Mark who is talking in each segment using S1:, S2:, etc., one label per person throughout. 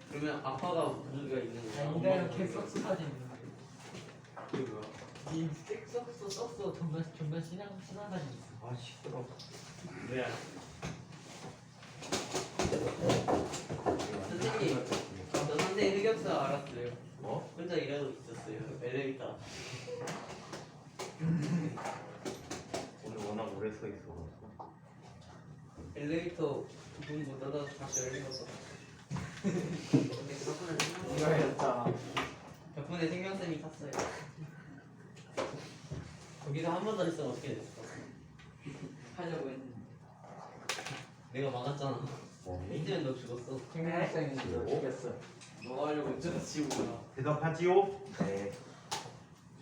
S1: 그러면 아빠가 무드가 있는 거야?
S2: 인간은 개썩소 사진 있는데.
S1: 그게 뭐야?
S2: 이 썩소 정말 신한 사진 있어.
S3: 아 시끄러.
S1: 왜? 선생님, 저 선생 흑역사 알았어요.
S3: 뭐?
S1: 혼자 일하고 있었어요. 엘리베이터.
S3: 오늘 워낙 오래 서 있어가지고.
S1: 엘리베이터 문 못 닫아서 다시 열리면서. 덕분에
S2: 이거였잖아.
S1: 생명쌤이 탔어요. 거기서 한 번 더 있으면 어떻게 됐어? 하려고 했는데 내가 막았잖아.
S3: 뭐니?
S1: 이제는 너 죽었어.
S2: 생명생이 너 죽였어.
S1: 너 하려고 어쩌다 지우구나.
S3: 대답하지요? 네.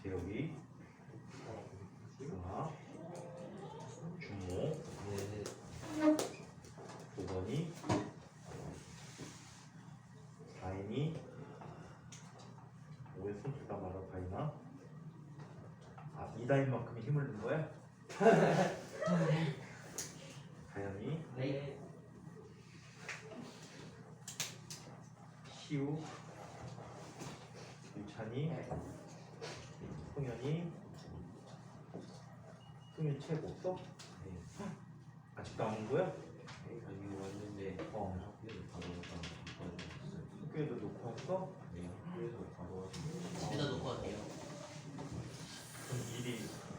S3: 재혁이. 승아. 준모.
S1: 네.
S3: 도건이. 다인이. 왜 손톱 다 말아 다인아? 아 이다인만큼 힘을 낸 거야? 다현이.
S1: 네.
S3: 시우. 유찬이. 송현이. 송현 책 없어? 네. 아직도 안 온 거야?
S4: 아니 왔는데 학교에서 바로
S3: 학교에도 놓고 왔어?
S4: 네 학교에서 바로
S1: 집에다 놓고 갈게요.
S3: 그럼 일이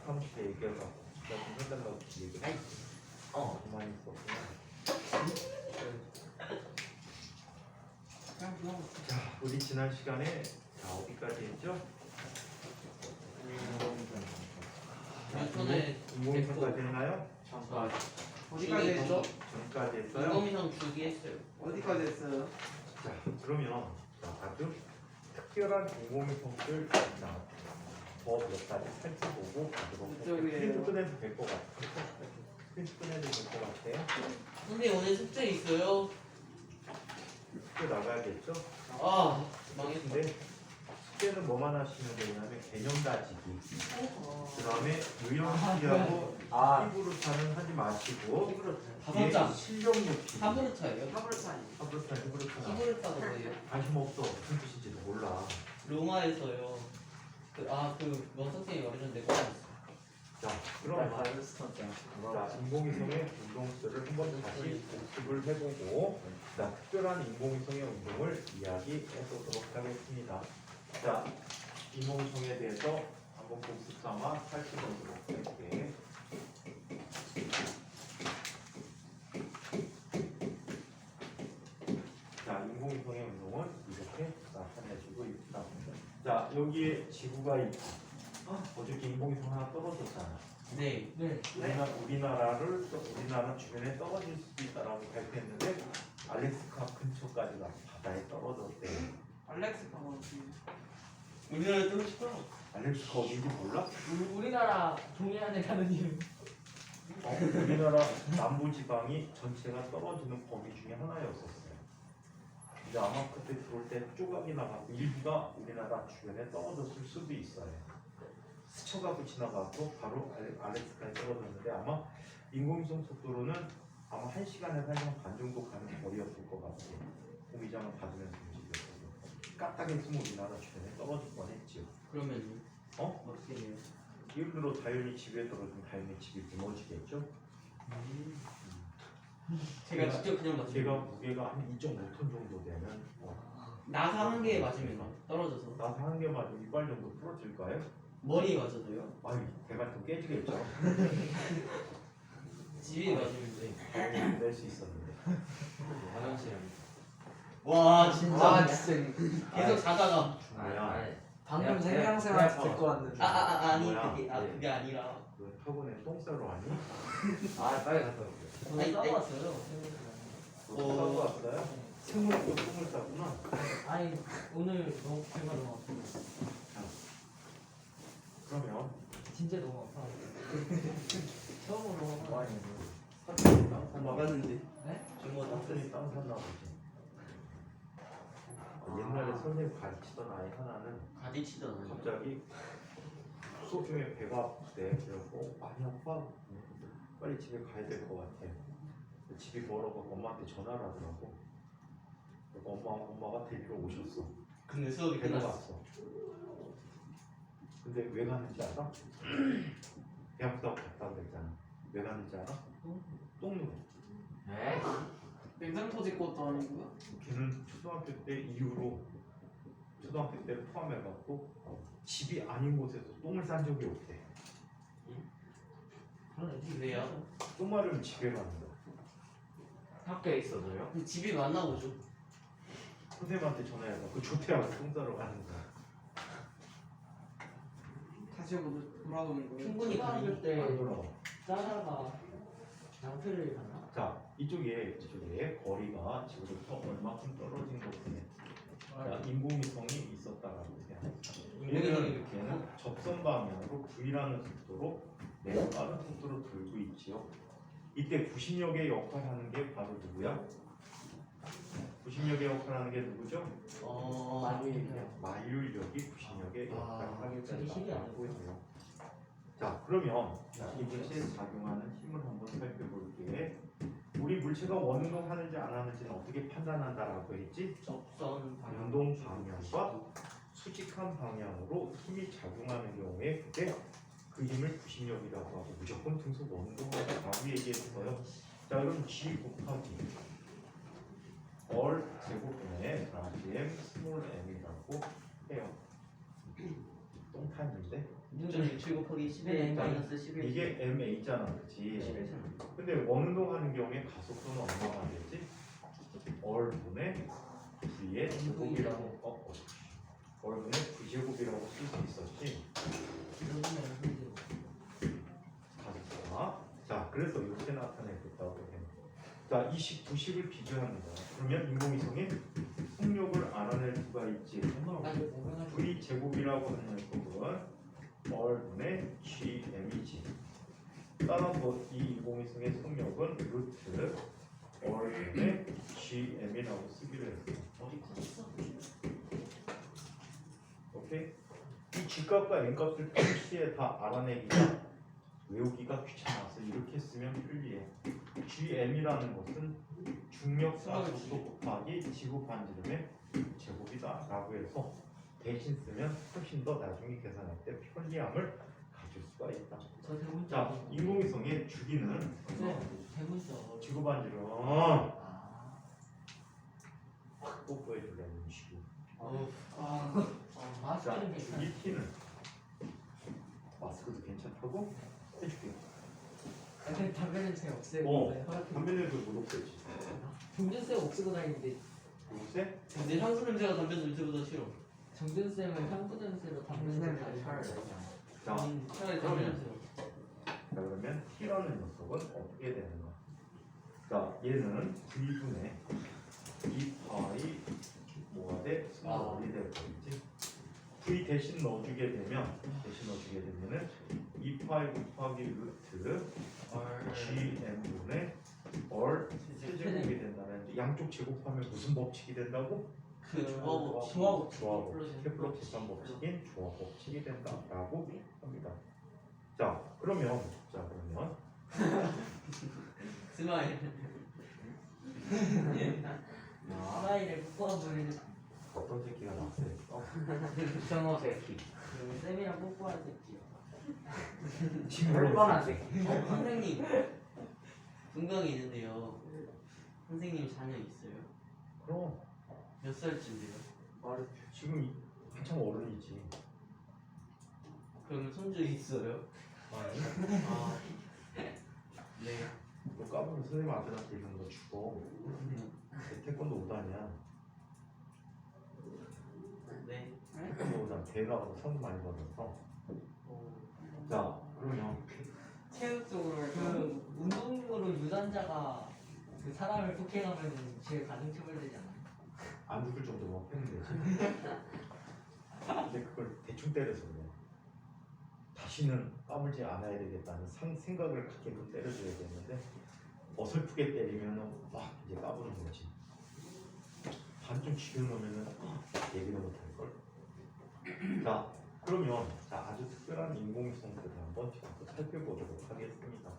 S3: 사무실에 얘기해서 집에 좀 해달라고 얘기해.
S1: 아이.
S3: 가만히 있었구나. 자, 우리 지난 시간에 어디까지 했죠?
S1: 손에
S3: 인공위성까지 했나요?
S4: 잠깐
S1: 어디까지 했죠?
S3: 전까지 했어요?
S1: 인공위성 주기 했어요.
S5: 어디까지 했어요?
S3: 자, 그러면 아주 특별한 인공위성들 더몇 가지 살펴보고 가도록
S5: 이쪽이에요.
S3: 프린트 꺼내도 될 것 같아요. 프린트 꺼내도 될 것 같아요.
S1: 선생님 오늘 숙제 있어요?
S3: 숙제 나가야겠죠?
S1: 아 망했어.
S3: 근데 숙제는 뭐만 하시면 되냐면 개념 다지기, 그 다음에 유형식하고 히브루타는 하지 마시고
S1: 다섯 장.
S3: 실력 높이.
S1: 하브르타예요?
S5: 하브르타니.
S3: 하브루타, 히브루타.
S1: 하브르타가 뭐예요?
S3: 관심 없어. 무슨 뜻인지도 몰라.
S1: 로마에서요. 뭐 선생님이 말해줬는데 꺼냈어.
S3: 자, 그럼 자, 인공위성의 운동들을 한번 다시 복습을 해보고 자, 특별한 인공위성의 운동을 이야기해보도록 하겠습니다. 자, 인공위성에 대해서 한번 복습 삼아 살펴보도록 할게. 자, 인공위성의 운동은 이렇게 나타내주고 있다. 자, 여기에 지구가 있고 어저께 인공위성 하나 떨어졌잖아.
S1: 네.
S2: 네.
S3: 우리나라 주변에 떨어질 수도 있다라고 발표했는데 알래스카 근처까지 가서 바다에 떨어졌대.
S5: 알렉스 방어지.
S1: 우리나라에 뜨고 싶어.
S3: 알래스카 어딘지 몰라?
S2: 우리나라 동해안에 가는 이유.
S3: 우리나라 남부 지방이 전체가 떨어지는 범위 중에 하나였었어요. 근데 아마 그때 들어올 때 조각이 나가고 일부가 우리나라 주변에 떨어졌을 수도 있어요. 스쳐가고 지나가고 바로 알래스카에 떨어졌는데 아마 인공위성 속도로는 아마 1시간에서 1시간 반 정도 가는 거리였을 것 같아요. 공기장을 받으면서 움직였어요. 까딱했으면 우리나라 주변에 떨어질 뻔했지요.
S1: 그러면 어떻게 해요?
S3: 예를 들어 자연이 집에 떨어지면 자연의 집이 무너지겠죠?
S1: 제가 직접 그냥 맞춰요.
S3: 제가 무게가 한 2.5톤 정도 되는
S1: 나사 한 개에 맞으면 떨어져서
S3: 나사 한 개 맞으면 이빨 정도 부러질까요?
S1: 머리에 맞아도요?
S3: 아유 배가 좀 깨지겠죠?
S1: 집에 맞으면 돼.
S3: 낼 수 있었는데
S4: 화장실에
S1: 와 진짜
S2: 아 진짜
S1: 계속 자다가
S3: 뭐야
S2: 방금 생명생활 듣고 왔는데.
S1: 아니
S3: 뭐야?
S1: 그게 아니라
S3: 너 학원에 똥 싸러 왔니?
S4: 아 빨리 갔다 올게요.
S2: 오늘 싸웠어요.
S3: 똥 싸러 왔어요? 생물이 또 똥을 싸구나.
S2: 아니 오늘 너무 배가 너무 아프고
S3: 그러면
S2: 진짜 너무 아파. 처음으로
S3: 와인을
S1: 막았는데
S2: 네?
S1: 정말
S3: 사람들이 땅 샀나 보지. 옛날에 선생님 가르치던 아이 하나는
S1: 가지 치잖아요.
S3: 갑자기 수업 중에 배가 아프대. 그래서 많이 아파? 빨리 집에 가야 될 것 같아. 집이 멀어서 엄마한테 전화를 하더라고. 그래서 엄마 엄마가 데리러 오셨어.
S1: 근데 수업이
S3: 데리러
S1: 끝났어.
S3: 왔어. 근데 왜 가는지 알아? 배 아프다고 갔다고 그랬잖아. 왜 가는지 알아? 똥 누고.
S4: 에?
S5: 냉장고 집 것도 아니고요.
S3: 걔는 초등학교 때 이후로 초등학교 때를 포함해갖고 집이 아닌 곳에서 똥을 싼 적이 없대.
S2: 그런 애들이
S1: 왜요?
S3: 똥 마려면 집에 가는 거야.
S4: 학교에 있어도요?
S1: 근데 집이 맞나 보죠.
S3: 선생님한테 전화해갖고 조퇴하고 똥 싸러 가는 거야.
S5: 다시 오고 돌아오는 거예요.
S1: 충분히
S2: 초등학교
S1: 가능.
S2: 때
S3: 안 돌아와.
S2: 짜다가 양표를 갔나?
S3: 자, 이쪽에 거리가 지금부터 얼마큼 떨어진 것 같아. 자, 인공위성이 있었다라고 해요. 얘는 접선 방향으로 V라는 속도로 매우 빠른 속도로 돌고 있지요. 이때 구심력의 역할하는 게 바로 누구야? 구심력의 역할하는 게 누구죠? 만율력이 구심력의 역할을 하게
S2: 저기 힘이
S3: 된다고 해요. 자, 그러면 이 물체에 작용하는 힘을 한번 살펴볼게. 우리 물체가 원운동하는지 안 하는지는 어떻게 판단한다라고 했지?
S1: 접선 방향.
S3: 운동 방향과 수직한 방향으로 힘이 작용하는 경우에 그때 그 힘을 구심력이라고 하고 무조건 등속 원동력이라고 얘기했어요. 자, 그럼 G 곱하기 얼 제곱분의 RGM 스몰 m이라고 해요. 똥탄인데
S1: 6.67 곱하기 11 마이너스 11.
S3: 이게 MA잖아, 그렇지? 근데 원운동하는 경우에 가속도는 얼마가 되지? 얼분의 V의 제곱이라고 얼분의 V제곱이라고 쓸 수 있었지. 가속도가. 자, 그래서 이렇게 나타내겠다고 해요. 자, 29식을 비교하는 거야. 그러면 인공위성의 속력을 알아낼 수가 있지. V 제곱이라고 하는 부분 얼분의 GM이지. 따라서 이 인공위성의 속력은 루트 얼분의 GM이라고 쓰기로 했어.
S1: 어디 컸어?
S3: 오케이? 이 G값과 N값을 동시에 다 알아내기가 외우기가 귀찮아서 이렇게 쓰면 편리해. GM이라는 것은 중력 가속도 곱하기 지구 반지름의 제곱이다 라고 해서 대신 쓰면 훨씬 더 나중에 계산할 때 편리함을 가질 수가 있다.
S2: 저 대문자.
S3: 자, 인공위성의 주기는
S2: 네, 대문자.
S3: 지구 반지름
S2: 아.
S3: 확 뽀뽀해줄래 음식이.
S2: 마스크는
S3: 자,
S2: 괜찮아.
S3: 이 T는 마스크도 괜찮다고 해줄게.
S2: 근데 담배 냄새 없애고.
S3: 담배냄새 못 없애지.
S2: 정준쌤 없애고 다니는데
S3: 요새
S1: 근데 향수 냄새가 담배 냄새보다 싫어.
S2: 정준쌤은 향수 냄새로 담배 냄새 잘 살아요.
S3: 자,
S1: 차라리 담배 냄새.
S3: 자, 그러면 T라는 녀석은 어떻게 되는가? 자, 얘는 V분의 2파이 뭐가 돼? 스몰이 될 거겠지? V 대신 넣어주게 되면은 2파이 곱하기 루트 GM분의 얼 세제곱이 된다는 양쪽 제곱하면 무슨 법칙이 된다고?
S1: 그 조합
S3: 조합법, 케플러 계산 법칙인 조합 법칙이 된다라고 합니다. 자, 그러면
S1: 스마일.
S2: 스마일에 뽀뽀하면
S3: 어떤 새끼가 나왔어요?
S4: 부천어 새끼.
S2: 쌤이랑 뽀뽀할 새끼요.
S4: 뻔뻔한 새끼.
S1: 선생님 분명히 있는데요. 선생님 자녀 있어요?
S3: 그럼
S1: 몇 살쯤 돼요?
S3: 지금 한참 어른이지.
S1: 그러면 손주 있어요?
S3: 아니,
S1: 아, 네.
S3: 너 까불면 선생님 아들한테 이런 거 주고 태권도 5단이야.
S1: 네.
S3: 태권도 5단 대회 나가서 상도 많이 받아서. 자, 그러면
S5: 체육적으로
S2: 그 운동으로 유단자가 그 사람을 폭행하면 제일 가중 처벌되지 않아요?
S3: 안 죽을 정도만 패면 되지. 근데 그걸 대충 때려서 그래. 다시는 까불지 않아야 되겠다는 생각을 갖게끔 때려줘야 되는데 어설프게 때리면은 막 이제 까부는 거지. 반좀 죽여놓으면은 얘기를 못할 걸. 자, 그러면 아주 특별한 인공위성들을 한번 살펴보도록 하겠습니다.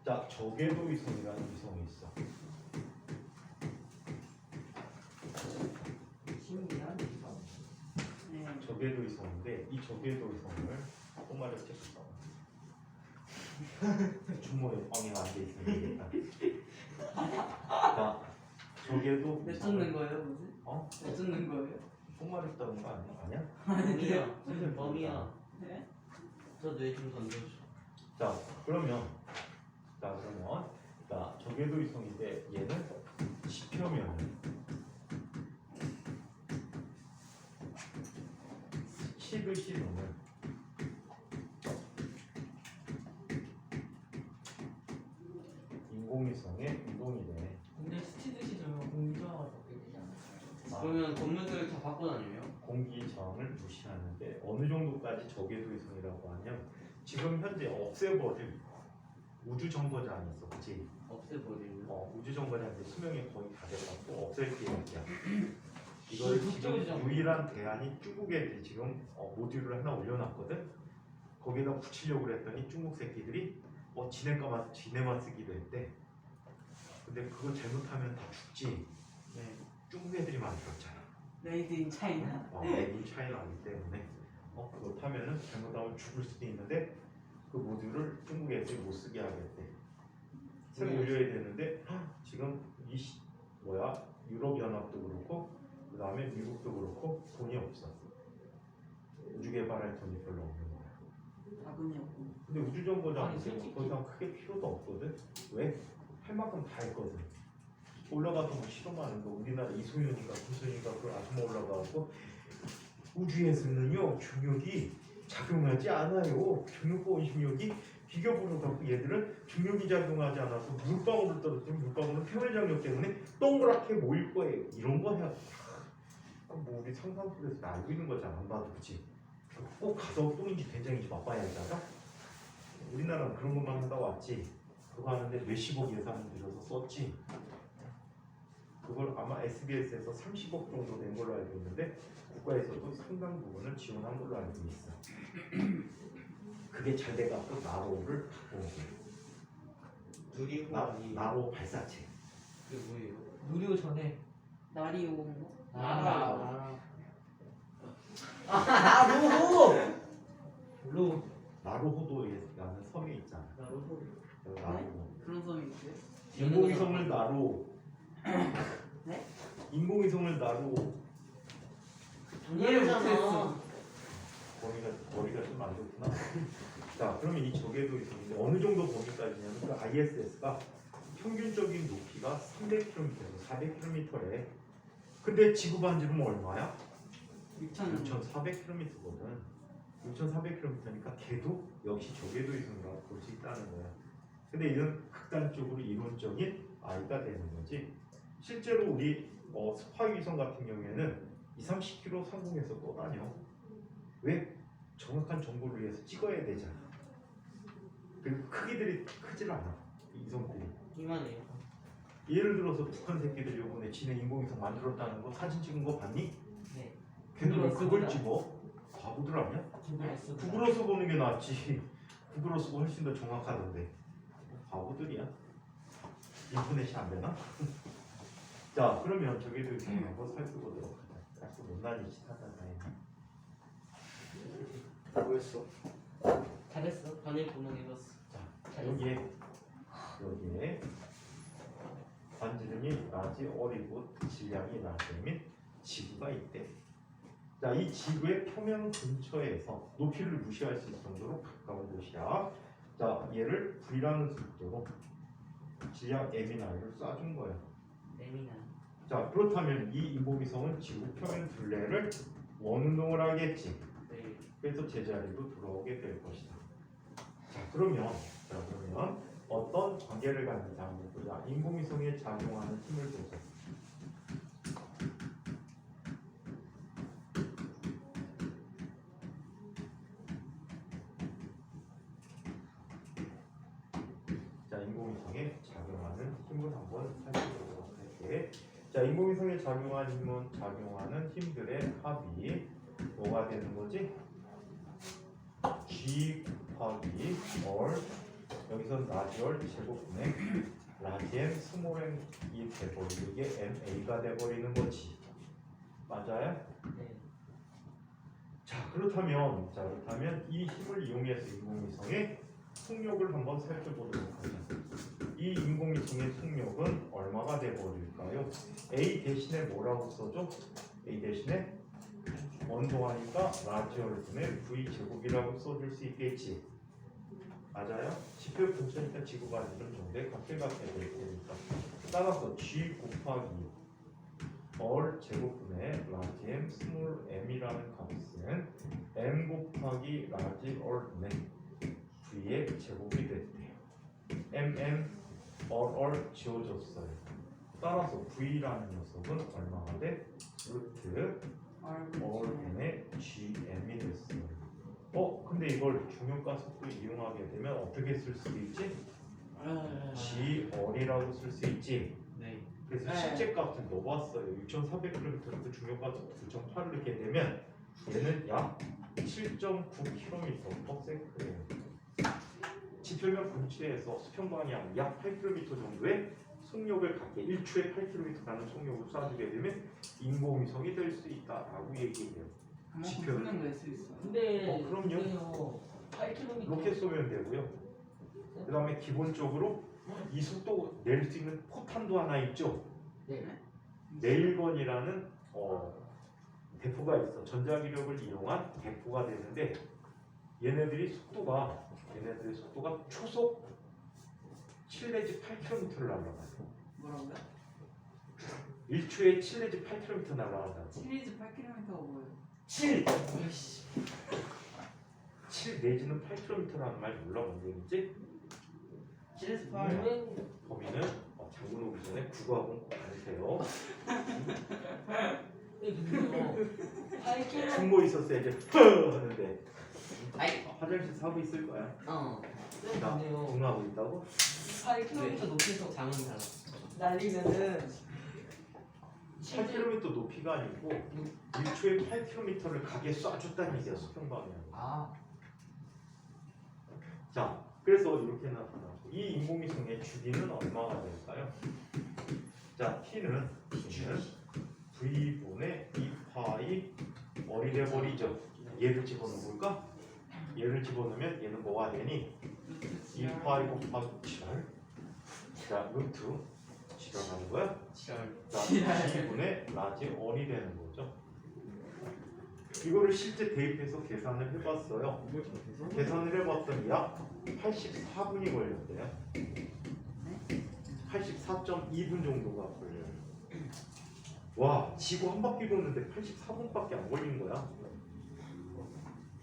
S3: 자, 저궤도 위성이라는 위성이 있어. 저궤도위성인데 이 저궤도위성을 꼬마를 찍었어. 주머니에 엉이가 앉아 있으면 되겠다. 자, 저궤도
S5: 내 쫓는 거예요, 무슨?
S3: 어?
S5: 내 쫓는 거예요?
S3: 꼬마를 따는 거 아니야?
S1: 범이야. 선생님 범이야.
S5: 네?
S1: 저 뇌 좀 던져줘.
S3: 자, 그러면 저궤도위성인데 얘는 지표면은 식을 실으면 인공위성의 운동이 돼.
S2: 근데 스치듯이 저면 공기저하가 적게 되지 않아요?
S1: 그러면 건물들 다 바꿔 다녀요?
S3: 공기 저항을 무시하는데 어느 정도까지 저궤도위성이라고 하면 지금 현재 없애버릴 우주 정거장이 있어, 그치?
S1: 없애버리면.
S3: 우주 정거장 이제 수명이 거의 다 돼갖고 없앨 계획이야. 이걸 지금
S2: 국제우주정.
S3: 유일한 대안이 중국에 지금 모듈을 하나 올려놨거든. 거기다 붙이려고 그랬더니 중국 새끼들이 지네만 쓰기로 했대. 근데 그거 잘못하면 다 죽지.
S1: 네.
S3: 중국 애들이 만들었잖아.
S5: 메이드 인 차이나.
S3: 메인 차이나기 때문에 그렇다면은 잘못하면 죽을 수도 있는데 그 모듈을 중국 애들이 못 쓰게 하겠대. 새로 올려야 되는데 지금 유럽 연합도 그렇고 그 다음에 미국도 그렇고 돈이 없어. 우주 개발할 돈이 별로 없는 거야.
S5: 자금이 없고.
S3: 근데 우주 정거장
S2: 아니,
S3: 이제
S2: 솔직히-
S3: 더 이상 크게 필요도 없거든. 왜? 할 만큼 다 했거든. 올라가서 뭐 실험하는 거 우리나라 이소연이가 구소연이가 그 아줌마 올라가고 우주에서는요 중력이 작용하지 않아요. 중력과 원심력이 비교부로 갖고 얘들은 중력이 작용하지 않아서 물방울을 떨어뜨리면 물방울은 표면 장력 때문에 동그랗게 모일 거예요. 이런 거 해야 뭐 우리 상상 속에서 다 알고 있는 거잖아. 안 봐도 그치? 꼭 가서 똥인지 된장인지 맛봐야 하잖아. 우리나라는 그런 것만 하다 왔지. 그거 하는데 몇십억 예산을 들여서 썼지. 그걸 아마 SBS에서 30억 정도 낸 걸로 알고 있는데 국가에서도 상당 부분을 지원한 걸로 알고 있어. 그게 잘 돼갖고 나로를 갖고 온 거예요.
S1: 누리호 아니에요?
S3: 나로 발사체.
S1: 그게 뭐예요?
S2: 누리호 전에
S5: 날이 오는 거?
S1: 나라.
S2: 로
S3: 나로호도라는 섬이 있잖아.
S1: 나루호.
S3: 나로호.
S5: 그런 섬이 있어요?
S3: 인공위성을 나로.
S5: 네?
S3: 인공위성을 나로.
S5: 이해를 못했어.
S3: 머리가 좀 안 좋구나. 자, 그러면 이 저궤도위성인데 어느 정도 범위까지냐면 그 ISS가 평균적인 높이가 300km에서 400km래. 근데 지구 반지름은 얼마야? 6,400km거든. 6,400km니까 걔도 역시 저궤도위성이라고 볼 수 있다는 거야. 근데 이런 극단적으로 이론적인 I가 되는 거지. 실제로 우리 스파이위성 같은 경우에는 20-30km 상공에서 떠다녀. 왜? 정확한 정보를 위해서 찍어야 되잖아. 그리고 크기들이 크질 않아. 이 이성들이.
S1: 이만해요.
S3: 예를 들어서 북한 새끼들이 요번에 지네 인공위성 만들었다는 거 사진 찍은 거 봤니?
S2: 네.
S3: 걔들 왜 그걸
S2: 그거였습니다.
S3: 찍어? 바보들 아니야?
S2: 구글했습니다.
S3: 구글어서 보는 게 낫지. 구글어서 보면 훨씬 더 정확하던데. 바보들이야. 인터넷이 안 되나? 자, 그러면 저기도 한번 살펴보도록 하자. 자꾸 못난이 짓하다 다행이다.
S4: 뭐였어?
S2: 잘했어.
S1: 반일 구멍해봤어.
S3: 자, 여기에 반지름이 라지 어리고 질량이 라지 및 지구가 있대. 자, 이 지구의 표면 근처에서 높이를 무시할 수 있을 정도로 가까운 곳이야. 자, 얘를 V라는 속도로 질량 m이나를 쏴준 거야.
S1: 예민한.
S3: 자, 그렇다면 이 인공위성은 지구 표면 둘레를 원운동을 하겠지.
S1: 네.
S3: 그래서 제자리로 돌아오게 될 것이다. 자, 그러면 어떤 관계를 갖는지 한번 보자. 인공위성에 작용하는 힘을 보자. 자, 인공위성에 작용하는 힘을 한번 살펴보도록 할게. 자, 인공위성에 작용하는 힘들의 합이 뭐가 되는 거지? G 곱하기 얼, 여기서 라지얼 제곱분의 라지엠 스몰m이 돼버리고 이게 ma가 돼버리는 거지. 맞아요?
S2: 네.
S3: 자, 그렇다면 이 힘을 이용해서 인공위성의 속력을 한번 살펴보도록 하죠. 이 인공위성의 속력은 얼마가 돼버릴까요? A 대신에 뭐라고 써줘? A 대신에 원동하니까 라지얼분의 V 제곱이라고 써줄 수 있겠지. 맞아요? 지표 근처니까 지구가 이런 정도의 각계가 될 테니까. 따라서 G 곱하기 얼 제곱분의 라지 M 스몰 m이라는 값은 m 곱하기 라지 얼분의 v의 제곱이 됐대요. 얼 지워졌어요. 따라서 v라는 녀석은 얼마가 돼? 루트 얼분의 gm이 됐어요. 근데 이걸 중요가속도 이용하게 되면 어떻게 쓸 수 있지? g 얼이라고 쓸 수 있지.
S1: 네.
S3: 그래서 실제 값을 넣어봤어요. 6,400km 중요가속도 9.8을 이렇게 되면 얘는 약 7.9km/s예요. 지표면 분치에서 수평방향 약 8km 정도의 속력을 갖게 1초에 8km 가는 속력을 쏴주게 되면 인공위성이 될 수 있다라고 얘기해요. 지표를.
S5: 그만큼 낼수 있어.
S2: 근데
S3: 그럼요.
S2: 그게요, 8km.
S3: 로켓 쏘면 되고요. 그 다음에 기본적으로 이 속도 낼 수 있는 포탄도 하나 있죠.
S2: 네.
S3: 네일건이라는 대포가 있어. 전자기력을 이용한 대포가 되는데 얘네들의 속도가 초속 7 내지 8km를 날아가요.
S5: 뭐라고요?
S3: 1초에 7 내지 8km 날아간다.
S5: 7에서 8km가 뭐예요?
S3: 7 내지는 8km라는 말 몰라 뭔지 알겠지?
S5: 7에서 8.
S3: 범위는 장군 오기 전에 국어학원 꼭 다니세요.
S2: 근데요, 8km.
S3: 충고 있었어야지 하는데
S1: 아이.
S3: 화장실 사고 있을 거야.
S1: 어.
S3: 나
S2: 근데요,
S3: 응하고 있다고?
S2: 8km 높이에서
S1: 장은 달라.
S2: 날리면은
S3: 8km 높이가 아니고 1초에 8km를 가게 쏴줬다는 얘기야. 수평방향.
S2: 아,
S3: 자, 그래서 이렇게 나타나고 이 인공위성의 주기는 얼마가 될까요? 자, T는 V분의 2파이 얼이 돼버리죠. 얘를 집어넣어볼까? 얘를 집어넣으면 얘는 뭐가 되니? 2파이 곱하기 7. 자, 루트 지정하는 거야? 자, V분의 라지 얼이 되는 거죠. 이거를 실제 대입해서 계산을 해봤어요. 계산을 해봤더니 약 84분이 걸렸대요. 84.2분 정도가 걸려요. 와, 지구 한 바퀴 도는데 84분밖에 안 걸린 거야.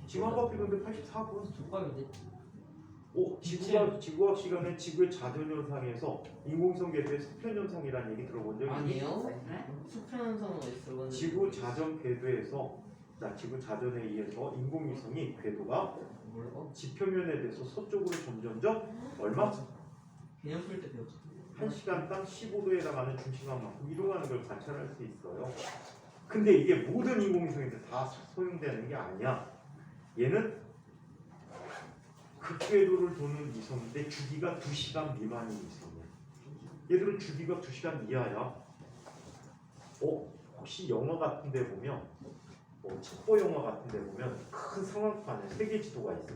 S3: 지구 한 바퀴 도는데 84분.
S2: 족밥인데.
S3: 지구학 시간에 지구의 자전현상에서 인공위성 궤도의 수평현상이라는 얘기 들어본 적 있니?
S1: 아니요.
S5: 네?
S1: 수평현상은 어디서
S3: 지구 자전 궤도에서 지구 자전에 의해서 인공위성이 궤도가 지표면에 대해서 서쪽으로 점점점 얼마?
S1: 개념 풀 때 배웠죠.
S3: 1시간당 15도에 해당하는 중심각만큼 이동하는 걸 관찰할 수 있어요. 근데 이게 모든 인공위성인데 다 소용되는 게 아니야. 얘는 극궤도를 도는 위성인데 주기가 2시간 미만인 위성이야. 얘들은 주기가 2시간 이하야. 혹시 영화 같은 데 보면 첩보 영화 같은 데 보면 큰 상황판에 세계 지도가 있어.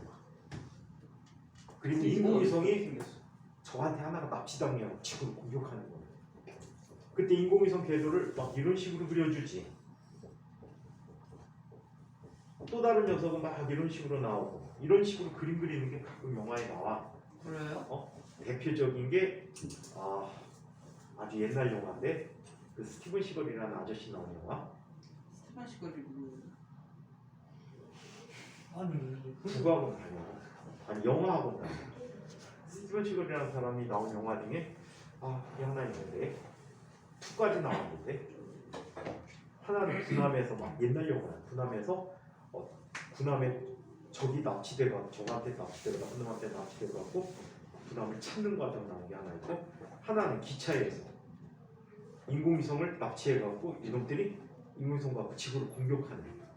S3: 그리고 인공위성이 저한테 하나가 납치당해요. 지구를 공격하는 거예요. 그때 인공위성 궤도를 막 이런 식으로 그려주지. 또 다른 녀석은 막 이런 식으로 나오고 이런 식으로 그림 그리는 게 가끔 영화에 나와.
S5: 그래요?
S3: 대표적인 게 아주 옛날 영화인데 그 스티븐 시걸이라는 아저씨 나온 영화.
S5: 스테판 시거리 누구예요?
S2: 아니,
S3: 국어학원 다녀. 아니 영화학원 다녀. 스티븐 시걸이라는 사람이 나온 영화 중에 그게 하나 있는데 2까지 나왔는데 하나는 군함에서 막 옛날 영화야. 군함에 적이 납치돼가 저한테 납치돼가 군함한테 납치돼갖고 군함을 찾는 과정 나온 게 하나 있고 하나는 기차에서 인공위성을 납치해갖고 이놈들이 인공위성 갖고 지구를 공격하는 거야.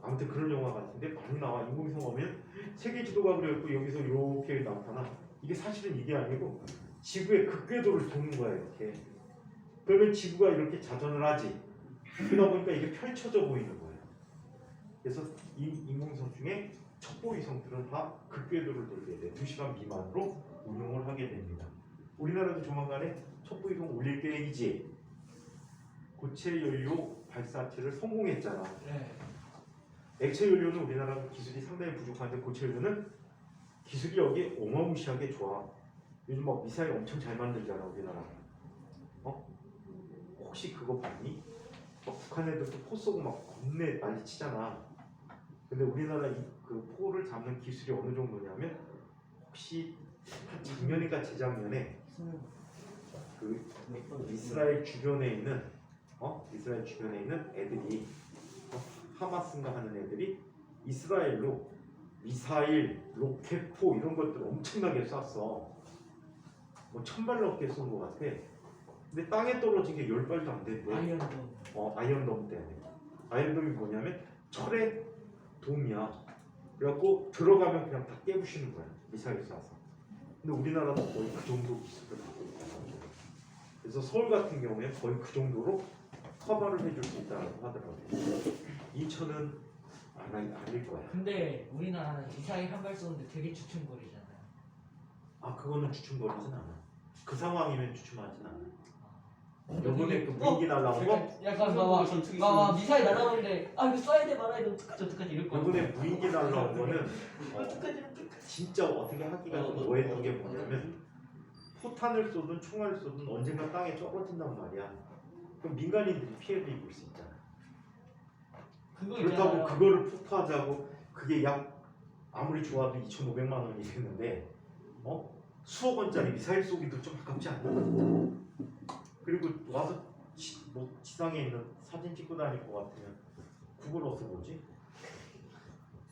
S3: 아무튼 그런 영화 같은데 많이 나와. 인공위성 오면 세계 지도가 그려있고 여기서 이렇게 나타나. 이게 사실은 이게 아니고 지구의 극궤도를 도는 거야 이렇게. 그러면 지구가 이렇게 자전을 하지. 그러다 보니까 이게 펼쳐져 보이는 거예요. 그래서 이 인공위성 중에 첩보 위성들은 다 극궤도를 돌게 돼. 2시간 미만으로 운용을 하게 됩니다. 우리나라도 조만간에 첩보 위성 올릴 계획이지. 고체 연료 발사체를 성공했잖아.
S2: 네.
S3: 액체 연료는 우리나라 기술이 상당히 부족한데 고체 연료는 기술이 여기 어마무시하게 좋아. 요즘 막 미사일 엄청 잘 만들잖아 우리나라. 혹시 그거 봤니? 막 북한 애들도 포 쏘고 막 겁내 난리 치잖아. 근데 우리나라 그 포를 잡는 기술이 어느 정도냐면 혹시 작년인가 재작년에 그 이스라엘 주변에 있는 이스라엘 주변에 있는 애들이 하마스인가 하는 애들이 이스라엘로 미사일, 로켓포 이런 것들을 엄청나게 쐈어. 뭐 1000발 넘게 쏜 것 같아. 근데 땅에 떨어진 게 10발도 안 된대.
S2: 아이언돔.
S3: 아이언돔 때문에. 아이언돔이 뭐냐면 철의 돔이야. 그래갖고 들어가면 그냥 다 깨부시는 거야. 미사일 쏴서. 근데 우리나라도 거의 그 정도 기술을 갖고 있잖아. 그래서 서울 같은 경우에 거의 그 정도로 커버를 해줄 수 있다고 하더라고요. 인천은 아닐 거야.
S2: 근데 우리나라는 미사일 한 발 쏘는데 되게 주춤거리잖아요.
S3: 아 그거는 주춤거리진 않아. 그 상황이면 주춤하진 않아. 요번에 그 무인기 날라온 거?
S2: 약간 막 미사일 날라오는데 아 이거 쏴야 돼 말아야 돼 어떡하지 이럴 거.
S3: 요번에 무인기 날라온 거는
S2: 어떡하지
S3: 진짜 어떻게 하기가 좀 뭐했던 게 뭐냐면 포탄을 쏘든 총알을 쏘든 언젠가 땅에 떨어진단 말이야. 그럼 민간인들이 피해를 입을 수 있잖아.
S2: 그거
S3: 그렇다고
S2: 있잖아요.
S3: 그거를 폭파하자고 그게 약 아무리 좋아도 2,500만 원이 되는데 수억 원짜리 미사일 쏘기도 좀 아깝지 않나? 그리고 와서 뭐 지상에 있는 사진 찍고 다닐 것 같으면 구글어스 뭐지?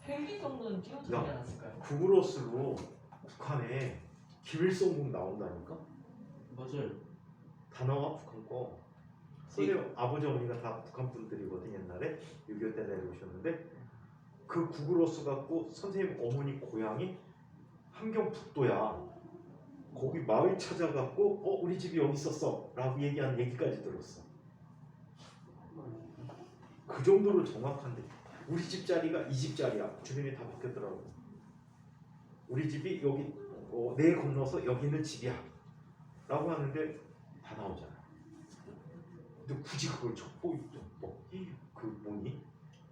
S2: 헬기 정도는 찍어도 되지 않았을까요?
S3: 구글어스로 북한에 김일성국 나온다니까?
S1: 맞아요.
S3: 단어가 북한 거. 선생님 아버지 어머니가 다 북한 분들이거든 옛날에 6.25 때 내려오셨는데 그 구글어스 갖고 선생님 어머니 고향이 함경북도야. 거기 마을 찾아갖고 우리 집이 여기 있었어 라고 얘기한 얘기까지 들었어. 그 정도로 정확한데 우리 집 자리가 이 집 자리야. 주변이 다 바뀌었더라고. 우리 집이 여기 내 건너서 여기 있는 집이야 라고 하는데 다 나오잖아. 근데 굳이 그걸 첩보 그 뭐니?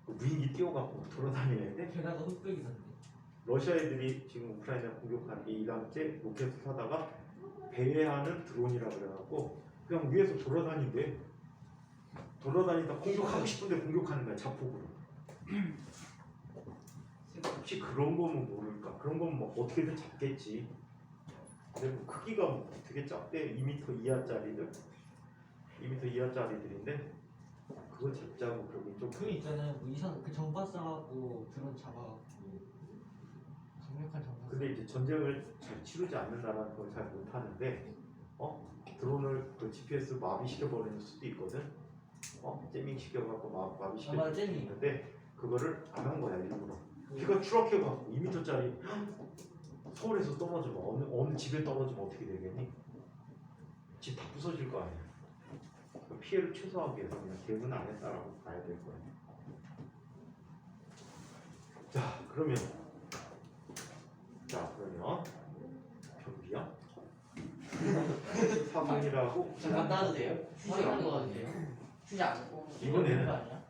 S3: 그 무인기 띄워갖고 돌아다녀야 돼?
S2: 게다가 흑백이던데.
S3: 러시아 애들이 지금 우크라이나 공격한 게 2년째 로켓을 사다가 배회하는 드론이라 그래갖고 그냥 위에서 돌아다닌대. 돌아다니다 공격하고 싶은데 공격하는 거야 자폭으로. 혹시 그런 거면 모를까? 그런 거면 뭐 어떻게든 잡겠지. 근데 뭐 크기가 뭐 되게 작대. 2m 이하짜리들 2m 이하짜리들인데 그거 잡자고 그러긴 좀.
S2: 그 있잖아요. 뭐 이상 그 정바 싸갖고 드론 잡아갖고 강력한 정바.
S3: 근데 이제 전쟁을 잘 치르지 않는 나라는 그걸 잘 못하는데 드론을 그 GPS 마비시켜 버리는 수도 있거든. 잼밍 시켜갖고 마비시켜
S2: 맞아,
S3: 줄 수도
S2: 잼밍.
S3: 있는데 그거를 안 한 거야 일부러. 걔가 추락해갖고 2m짜리 서울에서 떨어지면 어느 집에 떨어지면 어떻게 되겠니? 집 다 부서질 거 아니야. 그 피해를 최소화하기 위해서 그냥 계획은 안 했다라고 봐야 될 거야. 자 그러면 변비야? 사분이라고
S1: 잠깐 따도 돼요? 휴지 안것 같아요.
S5: 휴지 안 먹고.
S3: 이번에는
S2: 거 아니야?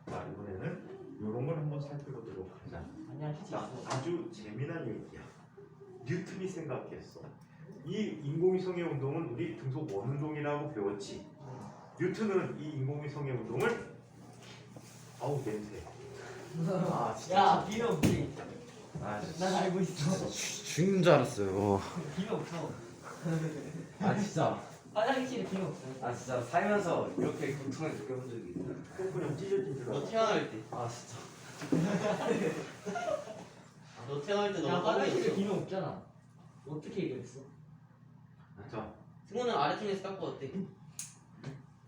S3: 이런 걸 한번 살펴보도록 하자.
S2: 아니야 휴지
S3: 자,
S2: 있어.
S3: 아주 재미난 얘기야. 뉴턴이 생각했어. 이 인공위성의 운동은 우리 등속 원운동이라고 배웠지. 뉴턴은 이 인공위성의 운동을 아우 냄새.
S4: 아
S2: 야 비누 없지.
S4: 아
S2: 난 알고 있어.
S4: 죽는 줄 알았어요.
S2: 비누 없어.
S4: 아 진짜.
S2: 화장실에 비누 없어.
S4: 아 진짜 살면서 이렇게 고통을 느껴본 적이 있나?
S3: 그냥 찢어진 줄
S1: 너
S3: 알았어.
S1: 태어날 때.
S4: 아 진짜.
S1: 너 태어날 때
S2: 야
S1: 너무
S2: 화장실에
S1: 깜짝이었어.
S2: 비누 없잖아. 어떻게 이겼어?
S3: 자,
S1: 승호는 아래쪽에서 깎고 어때?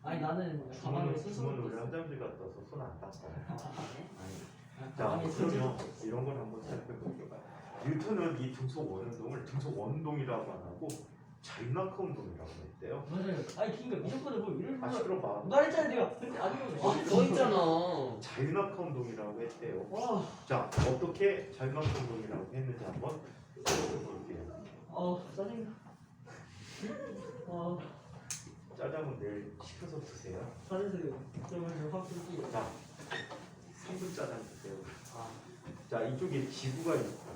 S2: 아니 나는 가방에 스스로.
S3: 주문을 원래 화장실 갔다 와서 손 안 닦아요.
S4: 아니.
S3: 자,
S2: 가방에 스스로.
S3: 그러면 이런 걸 한번 살펴볼게요. 뉴턴은 이 등속 원운동을 등속 원운동이라고 안 하고 자유낙하 운동이라고 했대요.
S2: 맞아요. 아니 그니까 무조건 뭐 이런
S3: 아
S2: 거
S3: 시끄러워.
S2: 말했잖아 내가. 근데 아니면
S1: 써 있잖아.
S3: 자윤학화 운동이라고 했대요.
S2: 와.
S3: 자, 어떻게 자윤학화 운동이라고 했는지 한번 볼게요.
S2: 짜증나.
S3: 짜장은 내일 시켜서 드세요.
S2: 사주세요. 그러면 저확 쏠게요.
S3: 자, 3분 짜장 드세요.
S2: 아.
S3: 자, 이쪽에 지구가 있고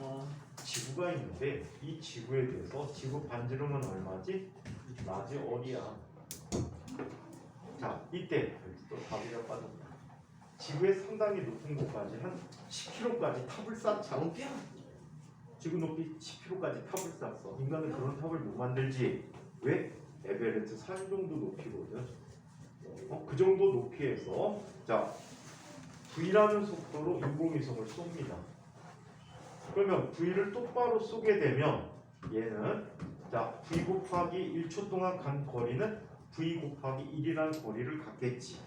S2: 아.
S3: 지구가 있는데 이 지구에 대해서 지구 반지름은 얼마지? 라지 어리야. 자, 이때 또 답이가 빠졌다. 지구의 상당히 높은 곳까지 한 10km까지 탑을 쌓자. 지구 높이 10km까지 탑을 쌓았어. 인간은 그런 탑을 못 만들지. 왜? 에베레스트 산 정도 높이거든. 그 정도 높이에서 자 V라는 속도로 인공위성을 쏩니다. 그러면 V를 똑바로 쏘게 되면 얘는 자 V 곱하기 1초 동안 간 거리는 V 곱하기 1이라는 거리를 갖겠지.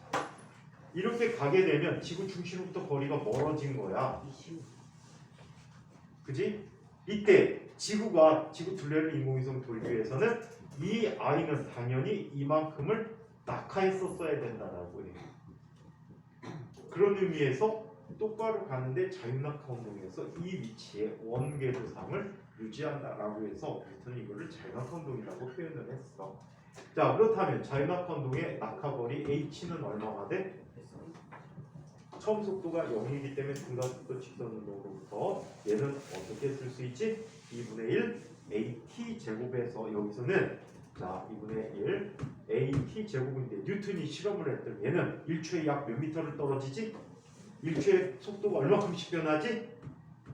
S3: 이렇게 가게 되면 지구 중심부터 거리가 멀어진 거야. 그지? 이때 지구 둘레를 인공위성 돌기 위해서는 이 I는 당연히 이만큼을 낙하했었어야 된다라고 해요. 그런 의미에서 똑바로 가는데 자윤낙하 운동에서 이 위치에 원궤도상을 유지한다라고 해서 뉴턴은 이거를 자윤낙하 운동이라고 표현을 했어. 자, 그렇다면 자윤낙하 운동의 낙하거리 h는 얼마가 돼? 처음 속도가 0이기 때문에 등가속도 직선 운동으로부터 얘는 어떻게 쓸 수 있지? 2분의 1 at 제곱에서 여기서는 자 2분의 1 at 제곱인데 뉴턴이 실험을 했더니 얘는 1초에 약 몇 미터를 떨어지지? 1초에 속도가 얼마큼씩 변하지?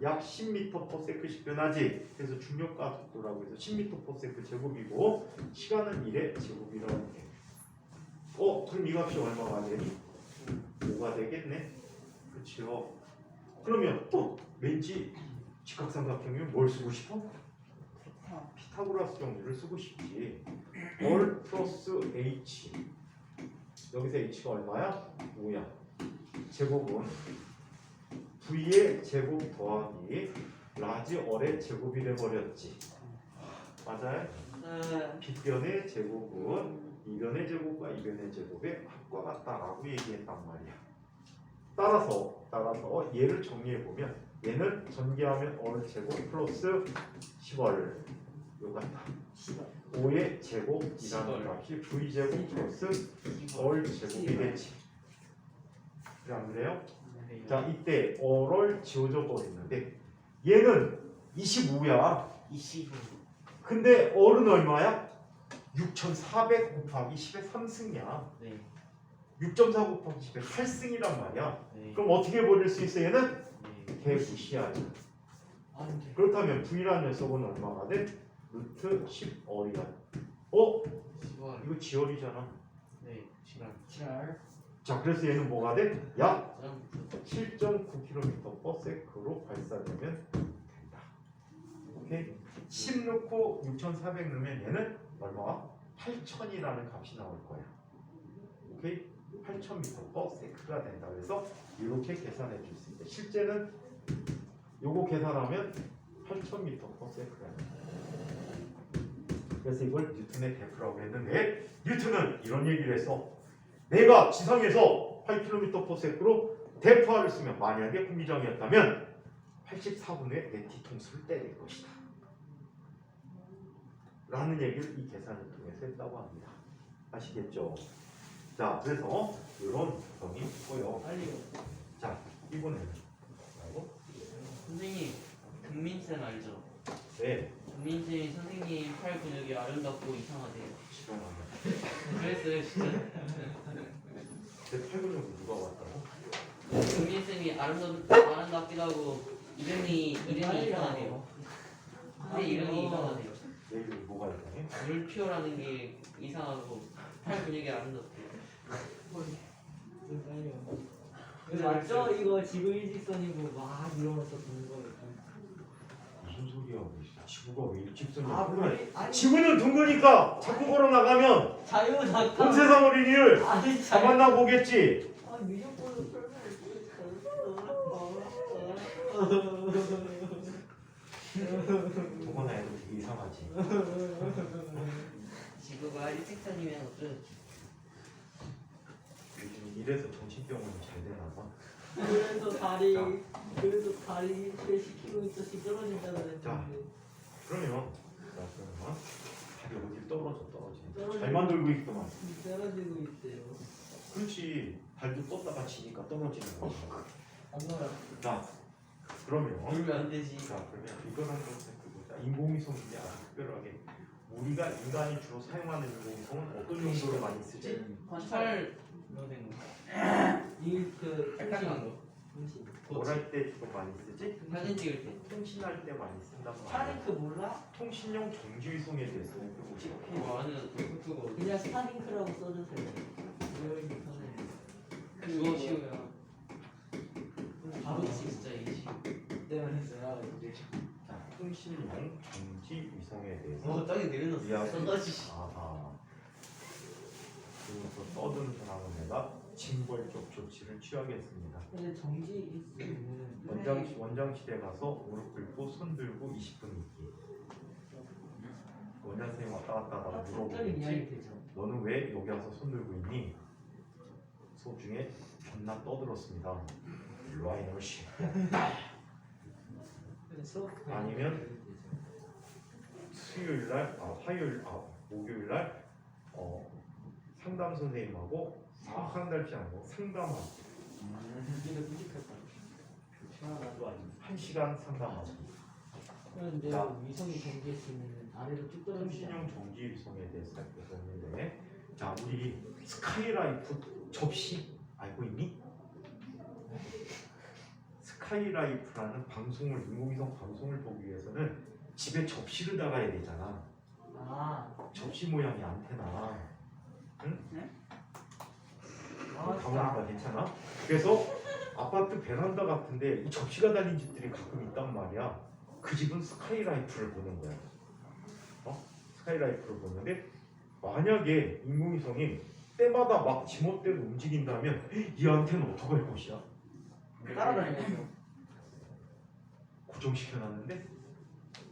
S3: 약 10m/s씩 변하지. 그래서 중력가 속도라고 해서 10m/s 제곱이고 시간은 1의 제곱이라는 게. 그럼 이 값이 얼마가 되니? 5가 되겠네. 그렇죠. 그러면 왠지 직각삼각형이면 뭘 쓰고 싶어? 피타고라스 정리를 쓰고 싶지. 월 플러스 h 여기서 h가 얼마야? 5야. 제곱은 v의 제곱 더하기 라지 얼의 제곱이 돼버렸지. 맞아요? 빗변의 제곱은 이변의 제곱과 이변의 제곱의 합과 같다라고 얘기했단 말이야. 따라서 얘를 정리해 보면 얘는 전개하면 얼 제곱 플러스 10월 요 같다. 5의 제곱이라는 값이 v 제곱 플러스 얼 제곱이 되지. 그래 안 그래요? 자 이때 얼을 지워져 버리는데 얘는 25야.
S1: 25.
S3: 근데 얼은 얼마야? 6,400 곱하기 10의 3승이야.
S1: 네.
S3: 6.4 곱하기 10의 8승이란 말이야.
S1: 네.
S3: 그럼 어떻게 버릴 수 있어 얘는?
S1: 네.
S3: 개무시하지.
S2: 안 돼.
S3: 그렇다면 V라는 녀석은 얼마가 돼? 루트 10얼이야.
S1: 10월.
S3: 이거 지열이잖아.
S1: 네. 시간.
S2: 잘.
S3: 자 그래서 얘는 뭐가 돼? 약
S1: 점프.
S3: 7.9km/s로 발사되면 된다. 오케이? 10 넣고 6,400 넣으면 얘는 얼마야? 8,000이라는 값이 나올 거야. 오케이? 8,000m/s가 된다. 그래서 이렇게 계산해 줄 수 있대. 실제는 요거 계산하면 8,000m/s가 된다. 그래서 이걸 뉴턴의 대표라고 했는데 뉴턴은 이런 얘기를 했어. 내가 지상에서 8km/s로 대포를 쓰면 만약에 공기장이었다면 84분의 내 뒤통수를 때릴 것이다. 라는 얘기를 이 계산을 통해서 했다고 합니다. 아시겠죠? 자, 그래서 이런 구성이 있고요.
S2: 빨리요.
S3: 자, 이번에는 말고
S1: 선생님, 금민쌤 알죠?
S3: 네,
S1: 금민쌤이 선생님 팔 근육이 아름답고 이상하대요.
S3: 시간하면
S1: 그랬어요, 진짜.
S3: 내 팔근육을 누가 왔다고?
S1: 금민쌤이 아름답기도 하고 이름이 이상하대요. 근데 이름이 이상하대요.
S3: 내 이름이 뭐가 이상해?
S1: 물표라는 게 이상하고 팔 근육이 아름답대요.
S2: 빨리요. 이거 맞죠? 이거 지구 일직선이고 막 이러면서 도는 거예요.
S3: 무슨 소리야? 지구가 왜 일직선이야?
S2: 아, 그래? 아니,
S3: 지구는 둥그니까 자꾸 걸어 나가면
S2: 자유낙하.
S3: 온 세상 어린이를
S2: 아니,
S3: 다 만나 보겠지.
S2: 아, 미적분을
S3: 저거나 해도 되게 이상하지.
S1: 지구가 일직선이면 어쩌지?
S3: 요즘 이래서 정신병원이 잘 되나 봐.
S2: 그래서 다리 10km 떨어진다 그랬는데.
S3: 그러면 다리 어디 떨어지. 잘 만들고 있구만.
S2: 떨어지고 있대요.
S3: 그렇지. 발도 떴다가 지니까 떨어지는 거야.
S2: 안 놀아.
S3: 자, 그러면
S1: 울면 안 되지.
S3: 자, 그러면 이걸 한번 생각해보자. 인공위성인데 아주 특별하게 우리가 인간이 주로 사용하는 인공위성은 어떤 용도로 많이 쓰지?
S1: 관찰로 된 거.
S2: 이그
S1: 헷갈리는 거.
S3: 뭘 할 때 주로 많이 쓰지?
S1: 사진 찍을 때.
S3: 통신할 때 많이 쓴단 말이야.
S2: 스타링크 몰라?
S3: 통신용 정지위성에 대해서 생각해보자.
S1: 이거 완전 그거.
S2: 그냥 스타링크라고 써주세요. 이걸
S1: 그거 쉬워요. 바로 진짜 이게 쉬워.
S2: 내가 했어요. 이제.
S3: 자, 통신용 정지위성에 대해서
S1: 딱히 내려놨어.
S3: 이야기.
S1: 썬다지.
S3: 아하. 그래서 떠드는 사람은 내가 징벌적 조치를 취하겠습니다.
S2: 근데 정지 있으면
S3: 원장실에 가서 무릎 꿇고 손 들고 20분 있기. 원장 선생님 왔다 갔다 하다가
S2: 특별히 이야기
S3: 물어보겠지.
S2: 되죠.
S3: 너는 왜 여기 와서 손 들고 있니? 수업 중에 존나 떠들었습니다. 일로 와 이놈씨.
S2: 그래서
S3: 아니면 수요일날, 목요일날 상담 선생님하고 상담이 아니고 상담하고
S2: 이게 끔찍했다.
S3: 하나도 아니고 1시간 상담하고
S2: 그런데
S3: 자.
S2: 위성이 정지했으면 아래로 쭉 떨어지지 않아.
S3: 통신용 정지위성에 대해서 살펴봤는데, 자, 우리 스카이라이프 접시 알고 있니? 스카이라이프라는 방송을, 인공위성 방송을 보기 위해서는 집에 접시를 달아야 되잖아.
S2: 아,
S3: 접시 모양의 안테나. 응?
S2: 아,
S3: 가보니까 괜찮아? 그래서 아파트 베란다 같은데 이 접시가 달린 집들이 가끔 있단 말이야. 그 집은 스카이라이프를 보는 거야. 스카이라이프를 보는데, 만약에 인공위성이 때마다 막 지멋대로 움직인다면 이 안테나 어떻게 할 것이야?
S2: 따라다니면서.
S3: 고정시켜놨는데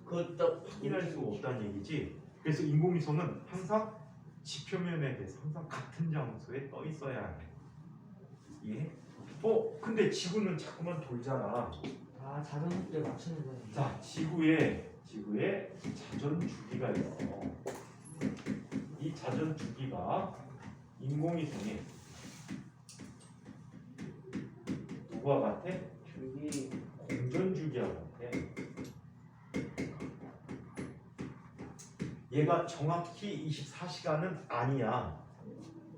S1: 그것도
S3: 확인할 수가 없다는 얘기지. 그래서 인공위성은 항상 지표면에 대해서 항상 같은 장소에 떠 있어야 해. 이해? 근데 지구는 자꾸만 돌잖아.
S2: 아, 자전 속도에 맞추는 거네.
S3: 자, 지구에 자전 주기가 있어. 이 자전 주기가 인공위성이 누구와 같아?
S2: 저기
S3: 공전 주기와 같아. 얘가 정확히 24시간은 아니야.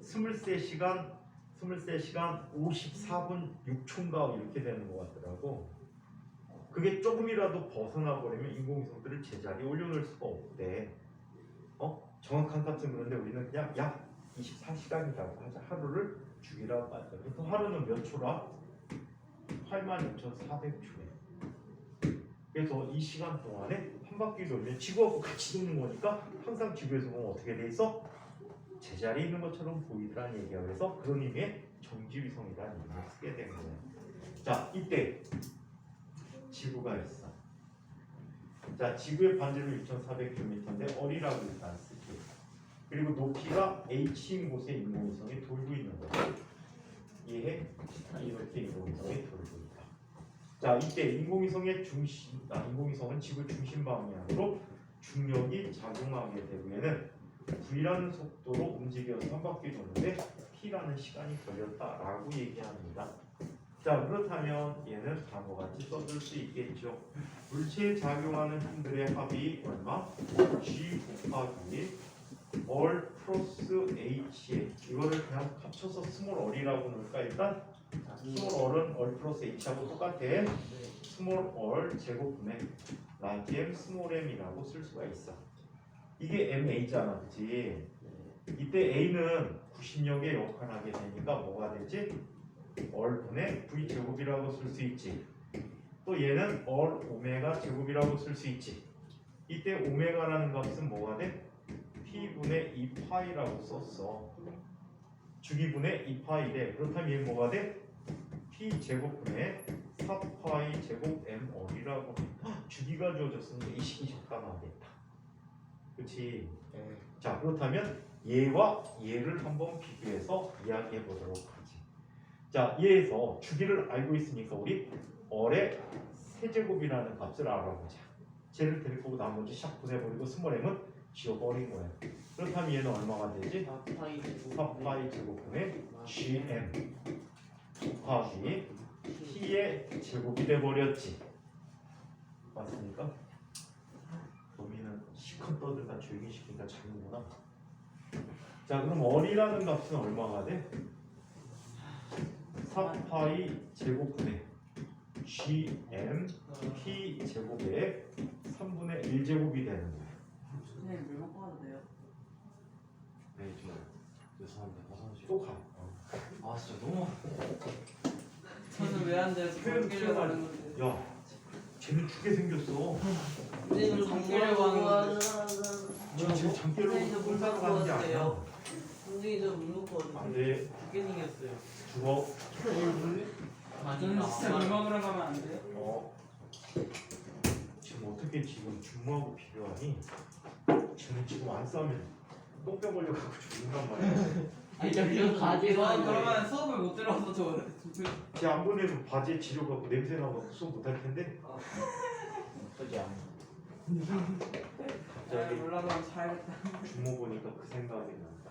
S3: 23시간 54분 6초인가 이렇게 되는 것 같더라고. 그게 조금이라도 벗어나 버리면 인공위성들을 제자리에 올려놓을 수가 없대. 정확한 값은 그런데 우리는 그냥 약 24시간이라고 하자. 하루를 주기라고 하자. 그래서 하루는 몇 초라? 86,400초에. 그래서 이 시간 동안에 한 바퀴 돌면 지구하고 같이 도는 거니까 항상 지구에서 보면 어떻게 돼 있어? 제자리에 있는 것처럼 보이더라는 얘기야. 그래서 그런 의미의 정지위성이라는 이름을 쓰게 된 거예요. 자, 이때 지구가 있어. 자, 지구의 반지름 6,400km인데 어리라고 일단 쓸게. 그리고 높이가 h인 곳에 인공위성이 돌고 있는 거죠. 이해해? 이렇게 인공위성이 돌고 있다. 자, 이때 인공위성은 지구 중심 방향으로 중력이 작용하게 되고에는 v라는 속도로 움직여서 한 바퀴 도는데 t라는 시간이 걸렸다라고 얘기합니다. 자, 그렇다면 얘는 다음과같이 써줄 수 있겠죠. 물체에 작용하는 힘들의 합이 얼마? G 곱하기 얼 플러스 H에 이거를 그냥 합쳐서 스몰 얼이라고 놓을까? 일단 스몰 얼은 얼 플러스 H하고 똑같아. 스몰 얼 제곱분의 라지 M 스몰 M이라고 쓸 수가 있어. 이게 MA잖아, 그치? 이때 A는 구심력의 역할을 하게 되니까 뭐가 되지? 얼분의 V 제곱이라고 쓸 수 있지. 또 얘는 얼 오메가 제곱이라고 쓸 수 있지. 이때 오메가라는 값은 뭐가 돼? P분의 2파이라고 썼어. 주기분의 2파이래. 그렇다면 얘는 뭐가 돼? P 제곱분의 4파이 제곱 M 얼이라고. 주기가 주어졌으니까 이 식이 적당하겠다. 그치? 자, 그렇다면 얘와 얘를 한번 비교해서 이야기해 보도록 하지. 자, 얘에서 주기를 알고 있으니까 우리 얼의 세제곱이라는 값을 알아보자. 쟤를 데리고 나머지 샥 보내버리고 스몰 m은 지워버린 거야. 그렇다면 얘는 얼마가 되지? 4파이 제곱분의 gm 곱하기 t의 제곱이 돼버렸지. 맞습니까? 범위는 시컷 떠들다 조용히 시키니까 잘는구나. 자, 그럼 얼이라는 값은 얼마가 돼? 4파이 제곱분의 gm p 제곱에 3분의 1제곱이 되는 거예요.
S5: 선생님 물 먹고 가도 돼요?
S4: 네, 좀 죄송합니다. 화장실.
S3: 또 가.
S4: 아, 진짜 너무.
S5: 저는 왜 안 돼요?
S3: 표현
S5: 바뀌려고 하는 건데.
S3: 야, 쟤는 죽게 생겼어.
S1: 선생님
S5: 잠기려고 하는
S3: 쟤 지금 장기로
S1: 선생님 저
S3: 공사를 하는 게 아니야.
S1: 물먹고 선생님 저물 먹고
S3: 안
S1: 왔는데
S3: 돼.
S1: 죽게 생겼어요.
S3: 죽어.
S5: 저는 진짜 물 먹으러 가면 안 돼요?
S3: 지금 어떻게 지금 준모하고 비교하니? 쟤는 지금 안 싸우면 똥병 걸려가지고 죽는단 말이야.
S1: 아니 저 가지가
S5: 그러면 수업을 못 들어서 저
S3: 쟤 안 보내면 바지에 지려가고 냄새나고 수업 못할 텐데.
S1: 그지 않아.
S3: 갑자기
S5: 올라가면 자야겠다.
S3: 준모 보니까 그 생각이 난다.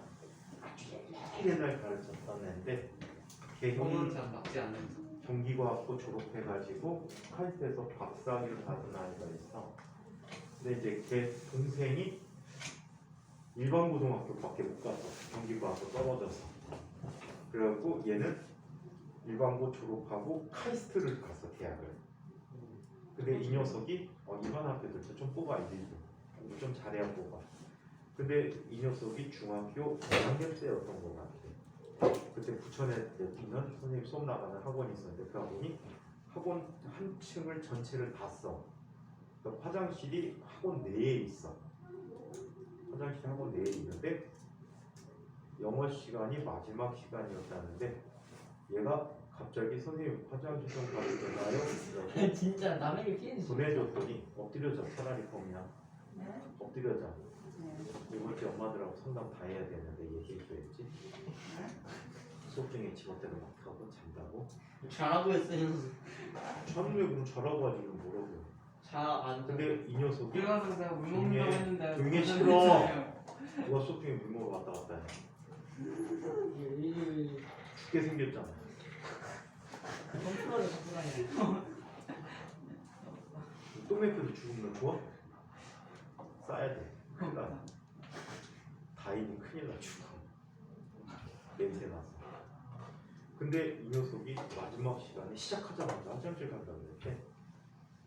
S3: 아주 옛날 가르쳤던 애인데 걔 형이
S1: 잘 막지 않는.
S3: 경기과학부 졸업해가지고 카이스트에서 박사학위를 받은 아이가 있어. 근데 이제 걔 동생이 일반 고등학교밖에 못 가서 경기과학부 떨어져서 그래갖고 얘는 일반고 졸업하고 카이스트를 갔어, 대학을. 근데 이 녀석이 일반 학교들 좀 뽑아, 이들도 좀 잘해야 뽑아. 근데 이 녀석이 중학교 2학년 때였던 것 같아. 그때 부천에 있는 선생님 수업 나가는 학원이 있었는데 그 학원이 학원 한 층을 전체를 다 써. 그러니까 화장실이 학원 내에 있어. 화장실이 학원 내에 있는데 영어 시간이 마지막 시간이었다는데 얘가 갑자기 선생님 화장실 좀 가도 되나요?
S2: 진짜 남에게 피해는
S3: 보내줬더니 엎드려자, 차라리 범이야.
S5: 네?
S3: 엎드려자.
S5: 네.
S3: 이번 주 엄마들하고 상담 다 해야 되는데 얘기해줘야지. 수업 중에 집안대로 막 하고 잔다고.
S1: 잘하고 있어요.
S3: 저는 왜 그럼 잘하고 하지 그럼 뭐라고.
S1: 잘안
S3: 근데 이 녀석이
S5: 그래가지고 제가 물 먹는다고 했는데
S3: 조용히
S5: 저는
S3: 싫어.
S5: 괜찮아요.
S3: 누가 수업 중에 물 먹으러 왔다 갔다 해. 죽게 생겼잖아.
S2: 컴퓨터를 갖고 다니는.
S3: 또메크도 죽으면 좋아? 싸야 돼. 큰일 나. 다이는 큰일 나 죽어. 냄새 나서. 근데 이 녀석이 마지막 시간에 시작하자마자 화장실 간다고 했는데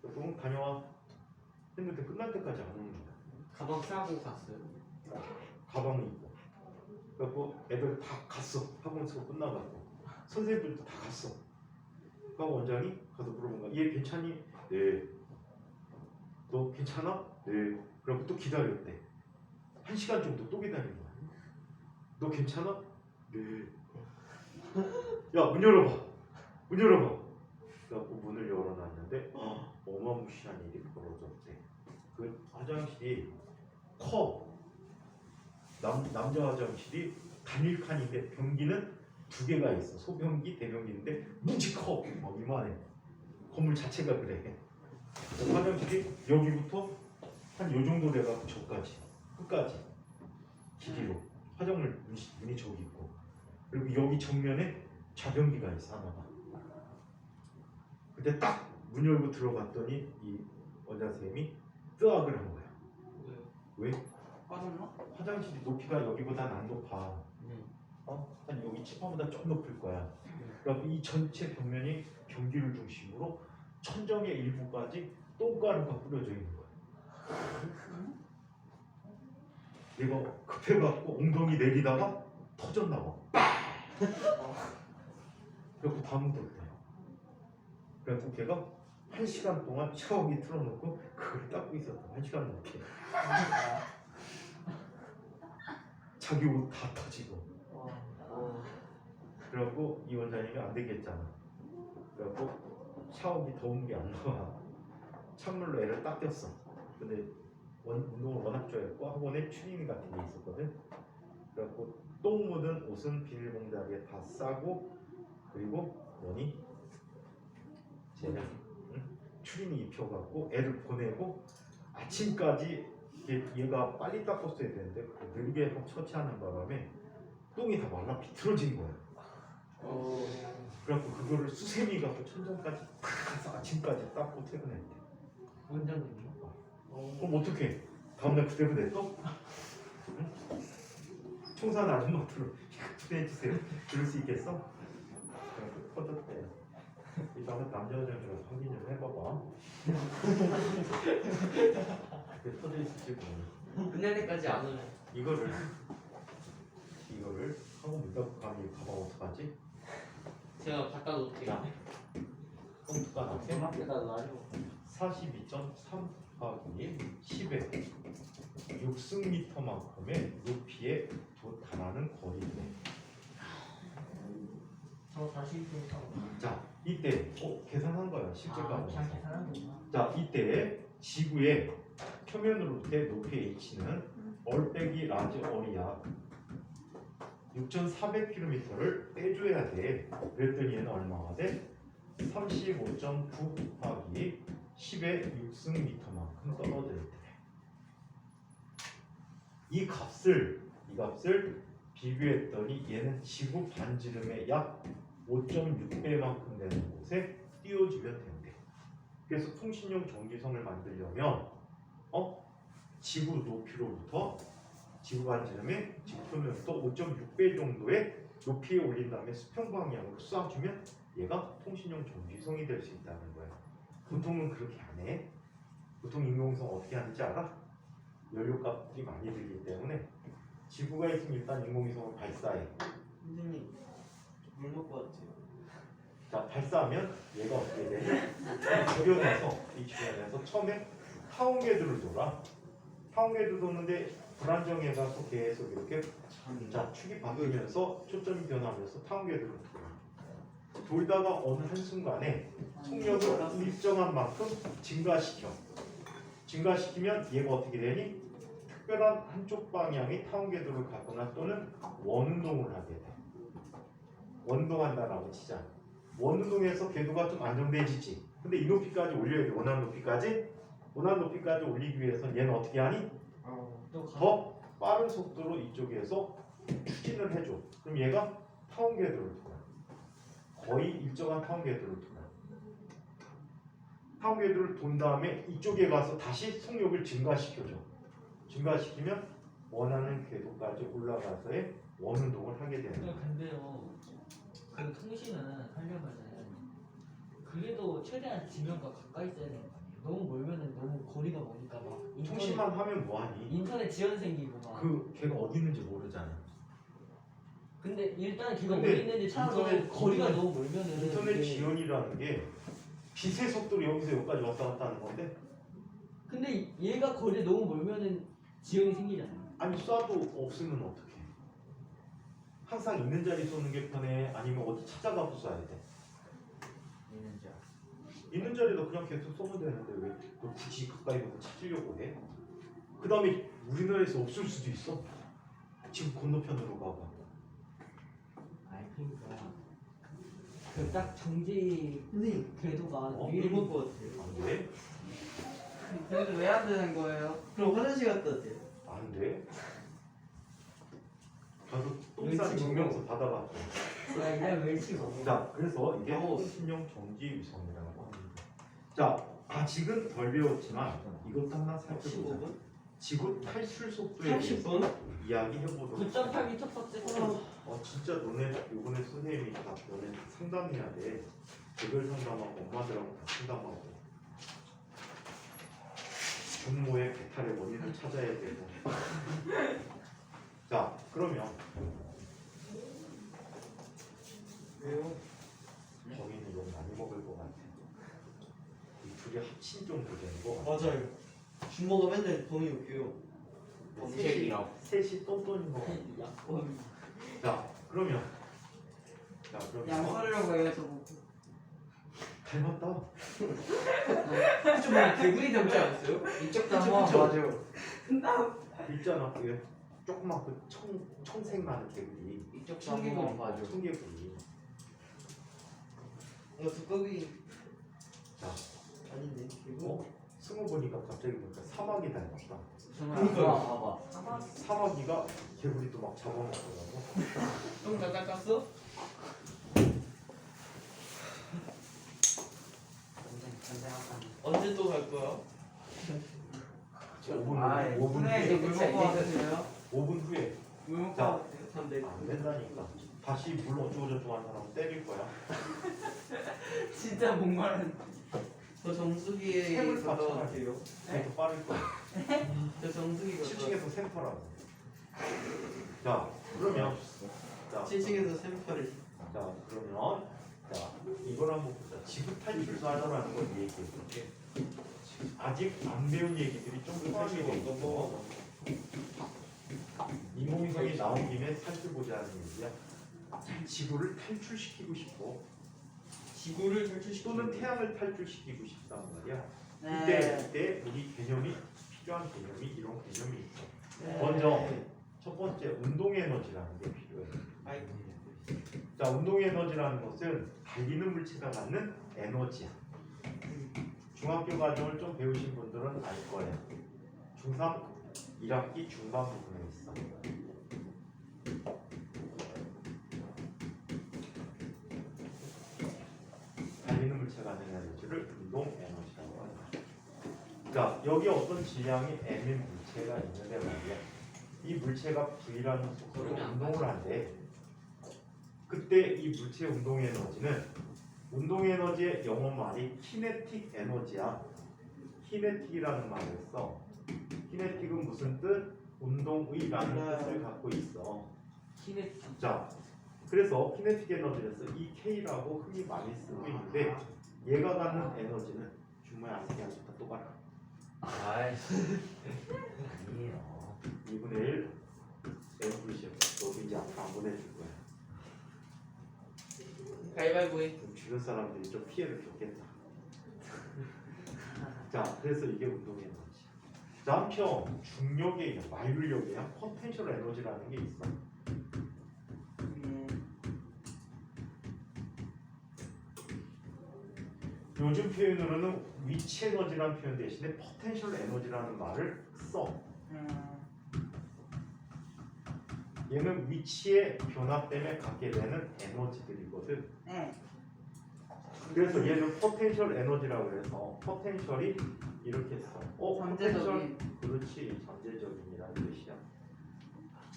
S3: 그럼 다녀와 했는데 끝날 때까지 안 오는 거야.
S1: 가방 싸고 갔어요.
S3: 가방을 입고. 그래갖고 애들 다 갔어. 학원 수업 끝나가고 선생님들도 다 갔어. 그러니까 원장이 가서 물어본 거야. 얘 괜찮니? 네. 너 괜찮아? 네. 그러고 또 기다렸대. 1시간 정도 또 기다린 거야. 너 괜찮아? 네. 야, 문 열어봐. 문 열어봐. 그래갖고 문을 열어놨는데 어마무시한 일이 벌어졌대. 그 화장실이 커. 남자 화장실이 단일 칸인데 변기는 2개가 있어. 소변기, 대변기인데 무지 커. 이만해. 건물 자체가 그래. 화장실이 여기부터 한 요 정도 돼가지고 저까지 끝까지 길이로 화장물 문이 저기 있고 그리고 여기 정면에 좌변기가 있어 하나가. 근데 딱 문 열고 들어갔더니 이 원장 선생님이 뜨악을 한 거야. 왜?
S5: 빠졌나?
S3: 화장실이 높이가 여기보다 안 높아. 한 여기 치파보다 좀 높을 거야. 그래서 이 전체 벽면이 변기를 중심으로 천정의 일부까지 똥가루가 뿌려져 있는 거야. 얘가 급해갖고 엉덩이 내리다가 터졌나 봐. 그래갖고 다 묻었대. 그래갖고 걔가 1시간 동안 샤워기 틀어놓고 그걸 닦고 있었다. 1시간 넘게. 자기 옷 다 터지고. 그래갖고 이 원장님이 안 되겠잖아. 그래갖고 샤워기 더운 게 안 나와. 찬물로 애를 닦였어. 근데 운동을 워낙 좋아했고 학원에 추리닝 같은 게 있었거든. 그래갖고 똥 묻은 옷은 비닐봉다리에 다 싸고 그리고 뭐니? 쟤는 추리닝 입혀갖고 애를 보내고 아침까지 얘가 빨리 닦았어야 되는데 느리게 처치하는 바람에 똥이 다 말라 비틀어진 거야. 그래갖고 그거를 수세미 갖고 천장까지 다 가서 아침까지 닦고 퇴근했대.
S2: 원장님이요?
S3: 그럼 어떡해? 다음날 그대로 냈어? 응? 청소하는 아줌마들로 이거 해주세요. 그럴 수 있겠어? 그래서 터졌대. 이따 한번 남자 화장실에서 확인 좀 해봐봐. 그게 터져 있을지 모르겠어.
S1: 끝날 때까지 안 오네.
S3: 이거를 하고 문 닫고 가면 가방 어떡하지?
S1: 제가 갖다 놓을게요.
S3: 컴퓨터가 나게
S1: 갖다 놔요.
S3: 42.3 곱하기 10에 6승미터만큼의 높이에 달하는 거리인데.
S2: 저 다시 좀
S3: 자, 이때 계산한 거야. 실제 값에서.
S2: 그냥 계산한 거구나.
S3: 자, 이때 지구의 표면으로부터의 높이 h는 얼빼기 라지 어리야 6,400km를 빼줘야 돼. 그랬더니 얘는 얼마가 돼? 35.9 곱하기 10의 6승미터만큼 떨어져 있대. 이 값을 비교했더니 얘는 지구 반지름의 약 5.6배만큼 되는 곳에 띄워주면 된대. 그래서 통신용 전기선을 만들려면 지구 높이로부터 지구 반지름의 지구 표면부터 5.6배 정도의 높이에 올린 다음에 수평 방향으로 쏴주면 얘가 통신용 전기성이 될 수 있다는 거야. 보통은 그렇게 안 해. 보통 인공위성 어떻게 하는지 알아? 연료값이 많이 들기 때문에 지구가 있으면 일단 인공위성을 발사해.
S1: 선생님, 물 먹고 왔어요.
S3: 자, 발사하면 얘가 어떻게 돼? 이 주변에서 처음에 타원궤도를 돌아. 타원궤도 도는데 불안정해가서 계속 이렇게 자 축이 바뀌면서 초점이 변하면서 타원궤도를 돌아. 돌다가 어느 한순간에 속력을 일정한 만큼 증가시키면 얘가 어떻게 되니? 특별한 한쪽 방향의 타원궤도를 갖거나 또는 원운동을 하게 돼. 원동한다라고 치자. 원운동에서 궤도가 좀 안정돼지지. 근데 이 높이까지 올려야 돼. 원하는 높이까지 올리기 위해서는 얘는 어떻게 하니? 더 빠른 속도로 이쪽에서 추진을 해줘. 그럼 얘가 타원궤도를 돌아. 거의 일정한 타원궤도를 돌아. 타원궤도를 돈 다음에 이쪽에 가서 다시 속력을 증가시켜줘. 증가시키면 원하는 궤도까지 올라가서의 원운동을 하게 되는 거야.
S2: 근데요, 그 통신은 하려면은 그래도 최대한 지면과 가까이 있어야 되는 거 아니에요? 너무 멀면은 너무 거리가 머니까 막
S3: 통신만 하면 뭐하니?
S2: 인터넷 지연 생기고 막.
S3: 걔가 어디 있는지 모르잖아.
S2: 근데 일단 걔가
S3: 근데
S2: 어디 있는지 찾아서 거리가 너무 멀면은
S3: 인터넷
S2: 이게-
S3: 지연이라는 게 빛의 속도로 여기서 여기까지 왔다 갔다 하는 건데
S2: 근데 얘가 거리 너무 멀면은 지연이 생기잖아요.
S3: 아니 쏴도 없으면 어떡해? 항상 있는 자리 쏘는 게 편해? 아니면 어디 찾아가서 쏴야 돼? 있는 자리도 그냥 계속 쏘면 되는데 왜 굳이 가까이 가서 찾으려고 해? 그 다음에 우리나라에서 없을 수도 있어. 지금 건너편으로 가봐.
S2: 아니 그러니까 그 딱 정지 궤도가
S1: 물 먹고 왔어요.
S3: 안 돼?
S5: 근데 왜 안 되는 거예요?
S1: 그럼 화장실 갔다 왔대요.
S3: 안 돼? 가서 똥싼 증명서 받아봐.
S2: 그냥 멸치 먹어.
S3: 자, 그래서 이게
S1: 어.
S3: 통신용 정지 위성이라고 합니다. 자, 아직은 덜 배웠지만 이것도 하나 살펴보자.
S1: 15분?
S3: 지구 탈출 속도에 대해서
S1: 30분?
S3: 이야기해보도록
S2: 9.8m/s.
S3: 진짜 너네 요번에 선생님이 다 너네 상담해야 돼. 개별 상담하고 엄마들하고 다 상담하고 분모의 배탈의 원인을 찾아야 되고. 자, 그러면
S1: 왜요?
S3: 범인이 너무 많이 먹을 것 같아. 이 둘이 합친 정도 되는 거 같아.
S1: 맞아요. 술 먹으면 맨날 돈이 웃겨요. 범죄이라고.
S3: 셋이 똔똔인 거 같아.
S2: 약간
S3: 자, 그러면
S5: 양보하려고 해요 저거.
S3: 닮았다.
S1: 좀 개구리 닮지 않았어요?
S5: 이쪽도 한번 봐줘.
S3: 있잖아, 그 조그맣고 청색 나는 개구리.
S5: 이쪽도
S1: 청개구리
S5: 한번 봐줘.
S3: 청개구리.
S1: 두꺼비
S3: 자,
S1: 아닌데 이거?
S3: 승우 보니까 갑자기 보니까 사마귀 닮았다.
S1: 봐봐.
S3: 사마귀가 개구리도 막 잡아먹더라고.
S1: 똥다 닦았어? 언제 또 갈 거야?
S3: 5분
S5: 네,
S3: 후에.
S5: 물 먹고 왔어요.
S3: 5분 후에.
S5: 물 먹고
S3: 자.
S5: 왔어요.
S3: 안 된다니까. 다시 물 어쩌고저쩌고 하는 사람 때릴 거야.
S5: 진짜 목마른.
S1: 저 정수기에
S3: 샘을
S1: 갔다
S3: 받쳐놔야
S1: 왔대요.
S3: 더 빠를 거야.
S1: 저 정수기 갔다
S3: 7층에서 센터라고. 자, 그러면 자,
S1: 7층에서 샘플을
S3: 자, 그러면 자, 이걸 한번 보자. 지구 탈출사라는 걸 얘기해 볼게. 아직 안 배운 얘기들이 좀 생기고 있고 인공위성이 나온 김에 살펴보자는 얘기야. 지구를 탈출시키고 싶어.
S1: 지구를 탈출시키고
S3: 또는 태양을 탈출시키고 싶단 말이야.
S5: 네.
S3: 이때 우리 개념이 필요한 개념이 이런 개념이 있어.
S5: 네.
S3: 먼저 첫 번째 운동 에너지라는 게 필요해.
S1: 아이
S3: 자, 운동 에너지라는 것은 달리는 물체가 갖는 에너지야. 중학교 과정을 좀 배우신 분들은 알 거예요. 중3 1학기 중반 부분에 있어. 달리는 물체가 갖는 에너지를 운동 에너지라고 한다. 자, 여기 어떤 질량이 M인 물체가 있는데 말이야. 이 물체가 V라는 속도로 운동을 한대. 그때 이 물체의 운동 에너지는 운동 에너지의 영어 말이 키네틱 에너지야. 키네틱이라는 말을 써. 키네틱은 무슨 뜻? 운동의라는 뜻을 갖고 있어.
S2: 키네틱.
S3: 자, 그래서 키네틱 에너지에서 이 K라고 흔히 많이 쓰고 있는데 얘가 갖는 에너지는 정말 아세요? 또 봐라.
S4: 아이씨. 아니에요.
S3: 2분의 1 M분식. 너도 이제 앞으로 안 보내줄 거야.
S1: 가위바위보해.
S3: 그럼 주변 사람들이 좀 피해를 줬겠다. 자, 그래서 이게 운동 에너지. 자, 한편 중력에 마이블력에 포텐셜 에너지라는 게 있어. 요즘 표현으로는 위치 에너지라는 표현 대신에 포텐셜 에너지라는 말을 써. 얘는 위치의 변화 때문에 갖게 되는 에너지들이거든. 그래서 얘는 포텐셜 에너지라고 해서 포텐셜이 이렇게 써. 포텐셜 그렇지, 전제적인이라는 뜻이야.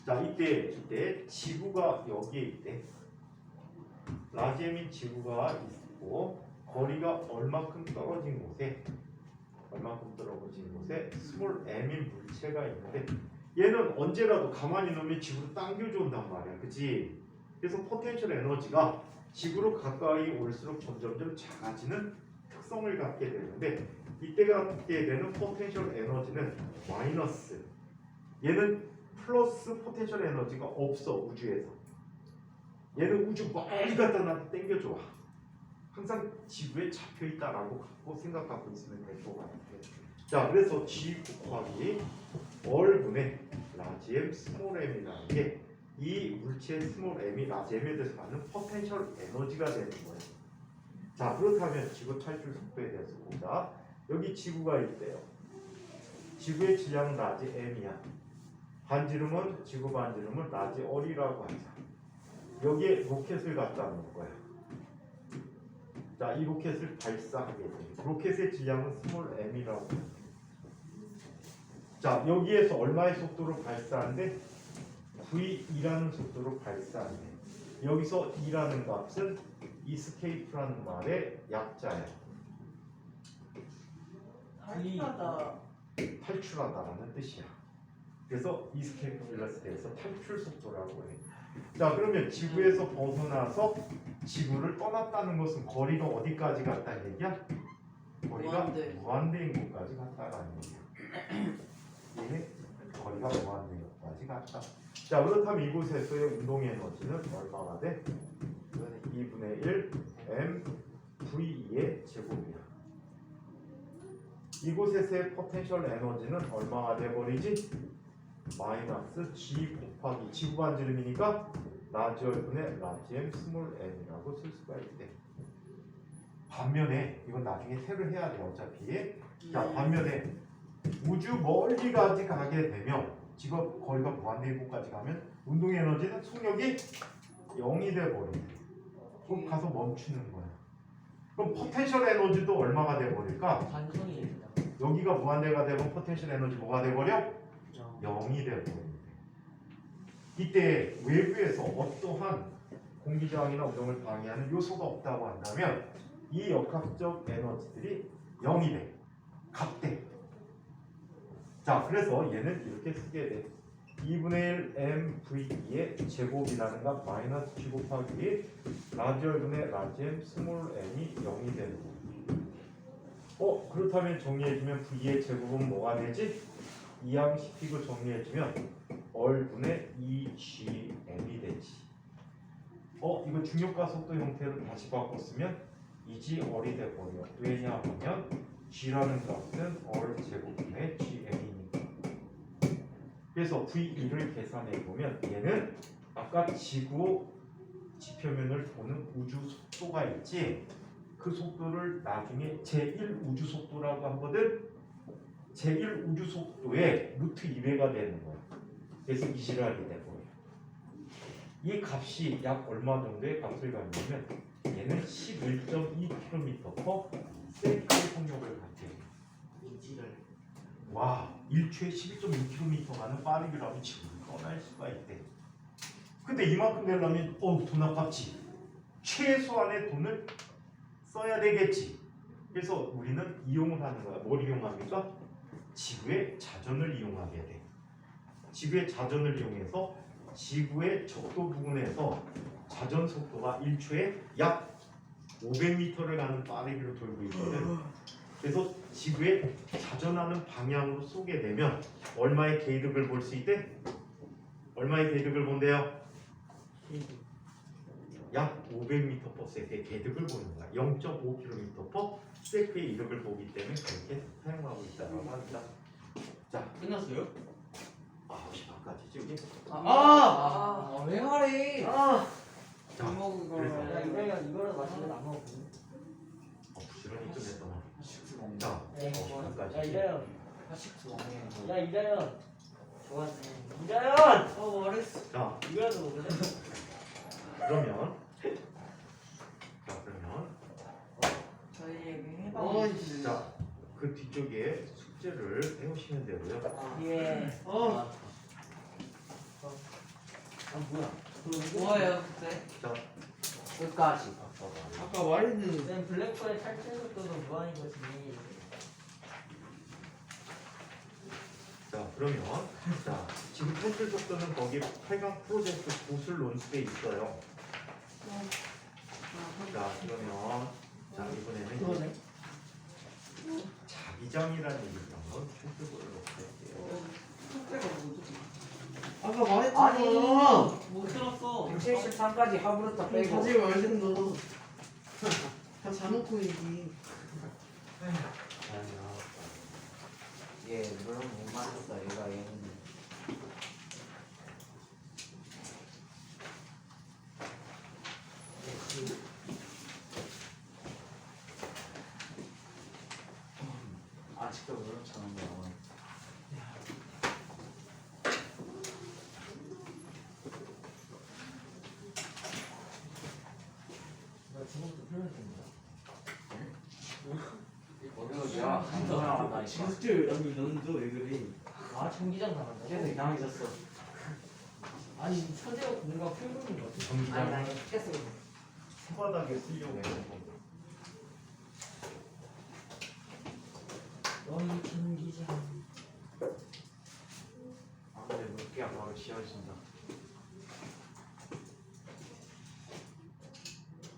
S3: 자, 이때 지구가 여기에 있대. 라지엠인 지구가 있고 거리가 얼마큼 떨어진 곳에 스몰 m인 물체가 있는데 얘는 언제라도 가만히 놓으면 지구로 당겨줘 온단 말이야. 그치? 그래서 포텐셜 에너지가 지구로 가까이 올수록 점점점 작아지는 특성을 갖게 되는데 이때 갖게 되는 포텐셜 에너지는 마이너스. 얘는 플러스 포텐셜 에너지가 없어. 우주에서. 얘는 우주 멀리 갖다 놔도 당겨줘. 항상 지구에 잡혀있다라고 갖고 생각하고 있으면 될 것 같아요. 자, 그래서 G 곱하기 얼분의 라지 m 스몰 m이라는 게 이 물체의 스몰 m이 라지 m에 대해서 갖는 포텐셜 에너지가 되는 거예요. 자, 그렇다면 지구 탈출 속도에 대해서 보자. 여기 지구가 있대요. 지구의 질량은 라지 m이야. 반지름은 지구 반지름은 라지 얼이라고 하자. 여기에 로켓을 갖다 놓을 거야. 자, 이 로켓을 발사하게 돼. 로켓의 질량은 스몰 m이라고 해. 자, 여기에서 얼마의 속도로 발사하는데 V2라는 속도로 발사하는데 여기서 2라는 값은 escape라는 말의 약자야. 탈출하다라는 뜻이야. 그래서 escape velocity에서 탈출 속도라고 해. 자, 그러면 지구에서 벗어나서 지구를 떠났다는 것은 거리가 어디까지 갔다는 얘기야? 거리가 무한대인 곳까지 갔다라는 얘기야. 얘는 거리가 무한대인 곳까지 갔다. 자, 그렇다면 이곳에서의 운동 에너지는 얼마가 돼? 2분의 1 m v2의 제곱이야. 이곳에서의 포텐셜 에너지는 얼마가 돼버리지? 마이너스 g 곱하기 지구 반지름이니까 라지 얼분의 라지 m 스몰 m이라고 쓸 수가 있대. 반면에 이건 나중에 새로 해야 돼요. 어차피. 자, 반면에 우주 멀리까지 가게 되면 지금 거리가 무한대입까지 가면 운동 에너지는 속력이 0이 돼 버려. 그럼 가서 멈추는 거야. 그럼 포텐셜 에너지도 얼마가 돼 버릴까?
S2: 반성이 됩니다.
S3: 여기가 무한대가 되면 포텐셜 에너지 뭐가 돼 버려? 0이 돼 버려. 이때 외부에서 어떠한 공기 저항이나 운동을 방해하는 요소가 없다고 한다면 이 역학적 에너지들이 0이 돼. 같대. 자, 그래서 얘는 이렇게 쓰게 돼. 2분의 1 mv의 제곱이라는 값 마이너스 g 곱하기 라지 얼분의 라지 m 스몰 n이 0이 되는 거. 그렇다면 정리해주면 v의 제곱은 뭐가 되지? 이항시키고 정리해주면 얼분의 2gm이 되지. 이거 중력과 속도 형태로 다시 바꿨으면 이지 얼이 돼버려. 왜냐하면 g라는 값은 얼 제곱분의 gm이니까. 그래서 v2를 계산해보면 얘는 아까 지구 지표면을 도는 우주 속도가 있지, 그 속도를 나중에 제1 우주 속도라고 하거든. 제1 우주 속도의 루트 2배가 되는 거야. 그래서 이지랄이 되고요. 이 값이 약 얼마 정도의 값을 갖냐면 얘는 11.2km/s의 속력을 갖게 해요.
S2: 이지를
S3: 와, 1초에 11.2km 가는 빠르기라면 지구를 떠날 수가 있대. 근데 이만큼 되려면 돈 아깝지. 최소한의 돈을 써야 되겠지. 그래서 우리는 이용을 하는 거야. 뭘 이용합니까? 지구의 자전을 이용하게 돼. 지구의 자전을 이용해서 지구의 적도 부근에서 자전 속도가 1초에 약 500m를 가는 빠르기로 돌고 있거든. 그래서 지구에 자전하는 방향으로 쏘게 되면 얼마의 계획을 볼 수 있대? 얼마의 계획을 본대요? 약 500m/s의 계획을 보는 거야. 0.5km/s의 이력을 보기 때문에 그렇게 사용하고 있다고 합니다. 자,
S1: 끝났어요?
S3: 9시 반까지지 여기?
S5: 왜 하래?
S3: 자,
S5: 이거
S3: 그래서
S2: 야 이거랑 이거랑 마시면 안 먹어.
S3: 부지런히 끝냈더만.
S5: 식스 먹네.
S3: 자,
S2: 야
S3: 9시 반까지.
S2: 이자연.
S5: 식스 먹네.
S2: 야 이자연.
S1: 좋았네.
S2: 이자연.
S1: 말했어.
S3: 자,
S2: 이거라도 먹을래?
S3: 그러면
S5: 저희 얘기 해봐.
S3: 자, 그 뒤쪽에 숙제를 해오시면 되고요.
S2: 예.
S1: 뭐야?
S5: 뭐예요 그때?
S3: 자,
S4: 끝까지.
S1: 아까 말했는데.
S2: 난 블랙홀의 탈출 속도도 무한인 것이.
S3: 자, 그러면 자, 지금 탈출 속도는 거기 8강 프로젝트 구술 논술에 있어요. 자, 그러면 자, 이번에는
S2: 그러네.
S3: 자기장이라는 얘기를 한번 살펴보도록 할게요.
S1: 아까 말했잖아.
S2: 못 들었어.
S4: 173까지 하부르타 빼고.
S1: 하지 말든가. 다 자놓고 얘기.
S3: 아니요.
S4: 예, 물론 못 맞았어. 얘가 얘는. 아직도 그렇잖아.
S2: 나 지금부터 표현했습니다.
S4: 야, 나
S1: 지금 숙제 아니 너는 왜 그래?
S2: 아 전기장 나간다.
S4: 계속 이상해졌어.
S2: 아니 서재가 공간 풀고는 거 같아.
S3: 전기장
S4: 계속.
S3: 손바닥에 쓰려고 해서
S2: 너희 전기장.
S4: 아, 근데 물기가 바로 씌워진다.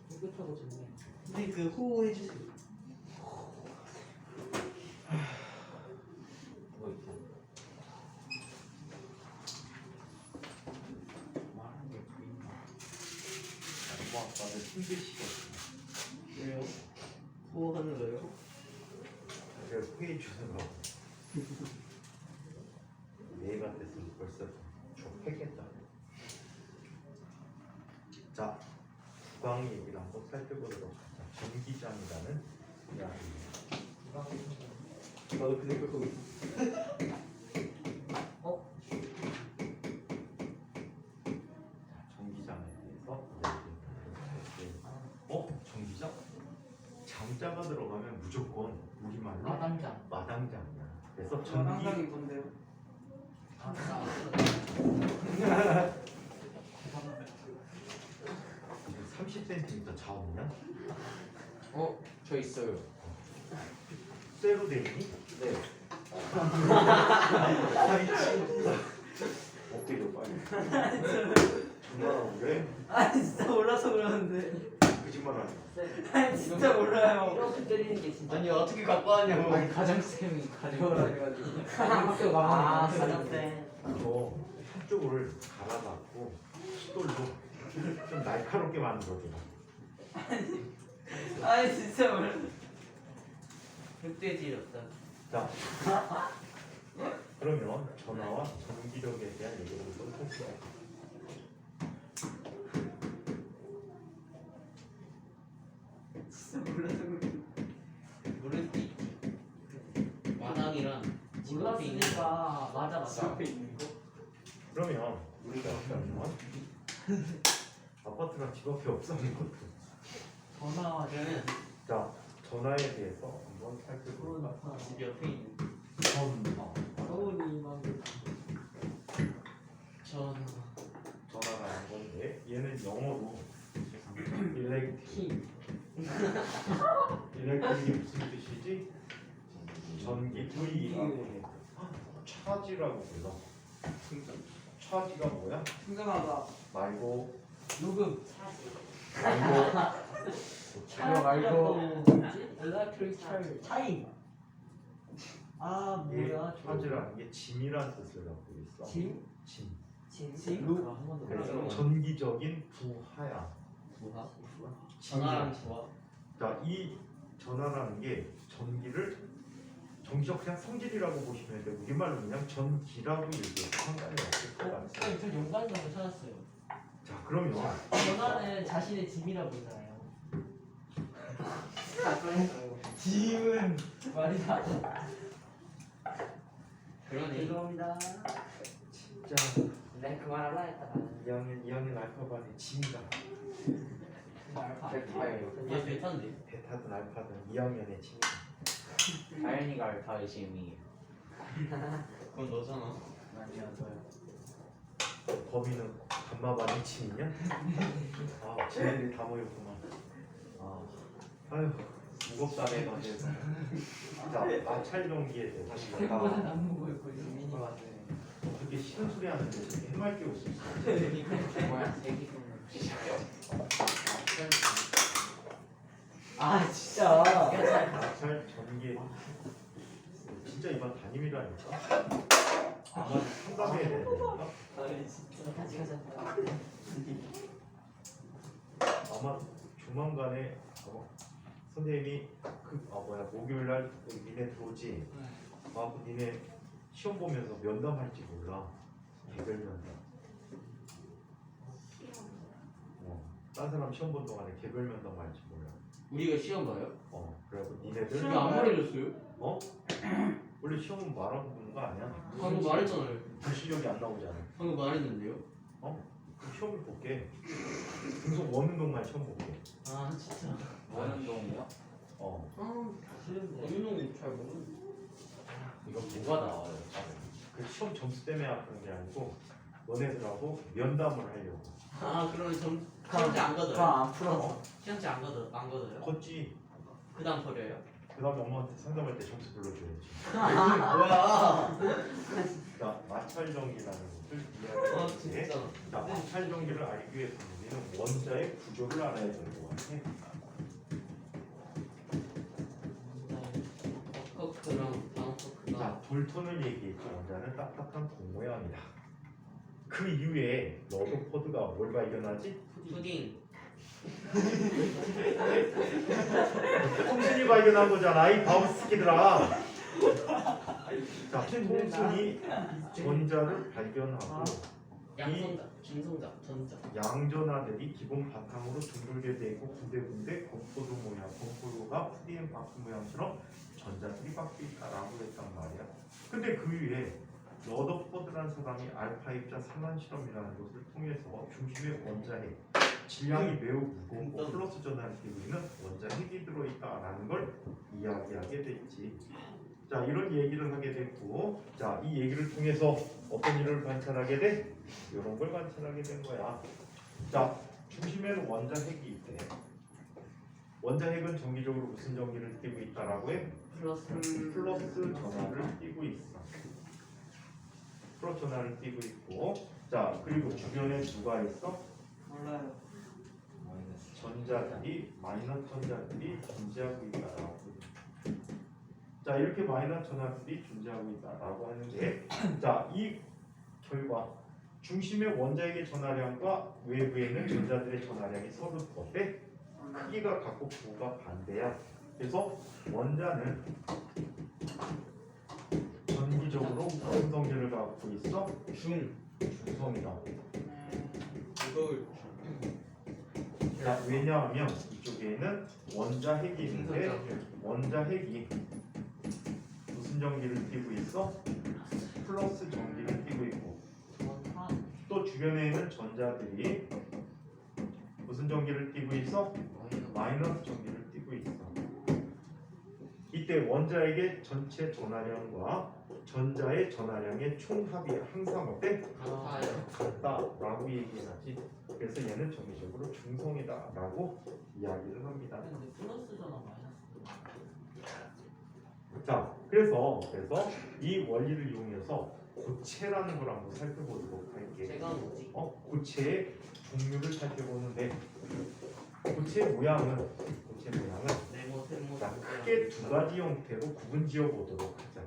S2: 깨끗하고 좋네.
S1: 근데 그 호흡 해주세요.
S4: 그거 있잖아. 말하는 게 보인다.
S3: 엄마 아빠는 힘드시거든요.
S1: 왜요? 호흡하는 거요?
S3: 제가 후회해 주는 거. 내 같았으면 벌써 족했겠다. 자, 구강 얘기를 한번 살펴보도록 하자. 전기장이라는 이야기입니다.
S1: 나도 그 생각하고 있어.
S3: 전기장에 대해서 전기장? 장자가 들어가면 무조건 우리말로
S2: 마당장.
S3: 마당장이야. 그래서
S5: 전당장이 뭔데요?
S2: 아, 나
S3: 30cm 자 없냐?
S4: 저 있어요.
S3: 쇠로 돼 있니?
S4: 네.
S3: 살이 찌 어깨도 빨리 전화하고 그래?
S5: 아니 진짜 몰라서 그러는데.
S3: 거짓말하지
S5: 아니 진짜 몰라요.
S2: 이렇게 때리는 게 진짜.
S1: 아니 어떻게 갖고 왔냐고.
S2: 아니 가장쌤이 가져오라 해가지고. 학교
S5: 아
S2: 가면
S5: 가장쌤.
S3: 저 한쪽을 갈아갖고 숫돌로 좀 날카롭게 만들어줘.
S5: 아니 진짜 몰라.
S2: 흑돼지였다.
S3: 자, 그러면 전화와 전기력에 대한 얘기를 좀 할게요.
S5: 진짜 몰라서 그래.
S1: 모를 수 있지. 마당이랑 집 앞에 있는 거.
S2: 몰랐으니까 맞아
S1: 집
S2: 맞아.
S1: 앞에 있는 거.
S3: 그러면 우리가 그러면 아파트랑 집 앞에 없었는 것도.
S2: 전화와
S1: 그러면
S3: 자, 전화에 대해서 한번 살펴볼까?
S2: 전화.
S1: 집 옆에 있는
S3: 전화.
S2: 서울이 막
S3: 전화라는 건데 얘는 영어로 일렉트릭. 일렉트릭이 무슨 뜻이지? 전기 V라고 차지라고 불러. 차지가 뭐야?
S5: 충전하다.
S3: 말고
S2: 요금.
S3: 말고
S2: 뭐지? 엘렉트릭 차이. 아
S3: 이
S2: 뭐야?
S3: 차지라는 게 짐이란 뜻을 갖고 있어.
S2: 짐?
S3: 짐.
S2: 진? 한번 더.
S3: 그래서 전기적인 부하야.
S1: 부하. 전화랑 부하.
S3: 자, 이 전화라는 게 전기를 전기적 그냥 성질이라고 보시면 되고 우리말로 그냥 전기라고 얘기해서 상관이 없을 것 같아요.
S2: 저 연관성을 찾았어요.
S3: 자, 그러면
S2: 전화는 자신의 짐이라고 그러잖아요.
S5: 아 그러니까요.
S2: 짐은 말이다.
S1: 그러네.
S5: 죄송합니다.
S3: 진짜
S2: 내 그만할라 했다.
S3: 2학년 알파반의 짐이다.
S2: 알파.
S1: 얘 베타인데.
S3: 베타든 알파든 2학년의 짐이다.
S4: 다현이가 알파의 짐이에요.
S1: 그건 너잖아.
S2: 아니야
S3: 범인은 감마반의 짐이냐? 아, 쟤네들이 다 모였구만. 아휴, 무겁다 내가 그래서. 자, 마찰 전기에 대해서 다시
S2: 저야. 그거는 남는 거였거든요. 미니.
S3: 그렇게 싫은 소리 하는데 저렇게 해맑게 웃을 수 있어.
S4: 뭐야? 세기
S2: 아 진짜.
S3: 마찰 전기에 진짜 이번 담임이라니까. 아마 상담해야 되니까.
S2: 아니 진짜. 같이 가자.
S3: 아마 조만간에 선생님이 목요일날 니네 들어오지. 니네 시험 보면서 면담할지 몰라. 개별 면담. 딴 사람 시험 본 동안에 개별 면담 할지 몰라.
S1: 우리가 시험 봐요?
S3: 그래갖고 니네들
S1: 우리 안 말해줬어요?
S3: 원래 시험은 말하고 보는 거 아니야?
S1: 방금 말했잖아요.
S3: 불실력이 안 나오잖아.
S1: 방금 말했는데요.
S3: 그럼 시험을 볼게. 계속 원은 동안 시험 볼게.
S1: 아 진짜.
S4: 원운동이요?
S1: 윤용 잘 모르는.
S4: 이거 뭐가 나와요?
S3: 그 시험 점수 때문에 하는 게 아니고 너네들하고 면담을 하려고.
S1: 아 그러면 시험지 안
S5: 그럼
S1: 걷어요?
S5: 안 풀어서.
S1: 시험지 안 걷어요?
S3: 걷지.
S1: 그 다음 버려요?
S3: 그 다음에 엄마한테 상담할 때 점수 불러줘야지.
S1: 뭐야?
S3: 자, 마찰전기라는 것을
S1: 아
S3: 이해하기
S1: 진짜.
S3: 위해 자, 마찰전기를 알기 위해서 우리는 원자의 구조를 알아야 되는 것 같아.
S1: 커크랑 방커크가.
S3: 자, 돌톤을 얘기했죠. 원자는 딱딱한 공 모양이다. 그 이후에 러더포드가 뭘 발견하지?
S1: 푸딩.
S3: 통신이 발견한 거잖아, 이 바우스키들아. 자, 통신이 전자를 발견하고
S1: 양성자, 중성자, 전자.
S3: 양전하들이 기본 바탕으로 둥글게 돼 있고 군데군데 건포도 모양, 건포도가 프리엠 바퀴 모양처럼 전자들이 박혀 있다라고 했단 말이야. 근데 그 위에 러더퍼드라는 사람이 알파 입자 산란 실험이라는 것을 통해서 중심의 원자핵 질량이 매우 무겁고 플러스 전하를 띠고 있는 원자핵이 들어있다라는 걸 이야기하게 됐지. 자, 이런 얘기를 하게 됐고, 자, 이 얘기를 통해서 어떤 일을 관찰하게 돼? 이런 걸 관찰하게 된 거야. 자, 중심에는 원자핵이 있대. 원자핵은 정기적으로 무슨 전기를 띠고 있다라고 해?
S1: 플러스.
S3: 플러스 전하를 띠고 있어. 플러스 전하를 띠고 있고, 자, 그리고 주변에 누가 있어?
S5: 몰라요.
S3: 전자들이 마이너스 전자들이 존재하고 있다라고. 자, 이렇게 마이너스 전하들이 존재하고 있다라고 하는데, 자, 이 결과 중심의 원자핵의 전하량과 외부에 있는 전자들의 전하량이 서로 어때? 크기가 같고 부호가 반대야. 그래서 원자는 전기적으로 무슨 성질을 갖고 있어? 중성이다.
S1: 이걸
S3: 자, 왜냐하면 이쪽에는 원자핵이 있는데 원자핵이 무슨 전기를 띠고 있어? 플러스 전기를 띠고 있고 또 주변에 있는 전자들이 무슨 전기를 띠고 있어? 마이너스 전기를 띠고 있어. 이때 원자핵의 전체 전하량과 전자의 전하량의 총합이 항상 어때?
S1: 같아요.
S3: 같다라고 얘기하지. 그래서 얘는 정기적으로 중성이다라고 이야기를 합니다.
S2: 근데 플러스잖아 마이너스.
S3: 자, 그래서 이 원리를 이용해서 고체라는 걸 한번 살펴보도록 할게.
S1: 제가 뭐지?
S3: 고체의 종류를 살펴보는데 고체 모양은
S1: 네모, 세모.
S3: 자, 크게 두 가지 형태로 구분 지어 보도록 하자.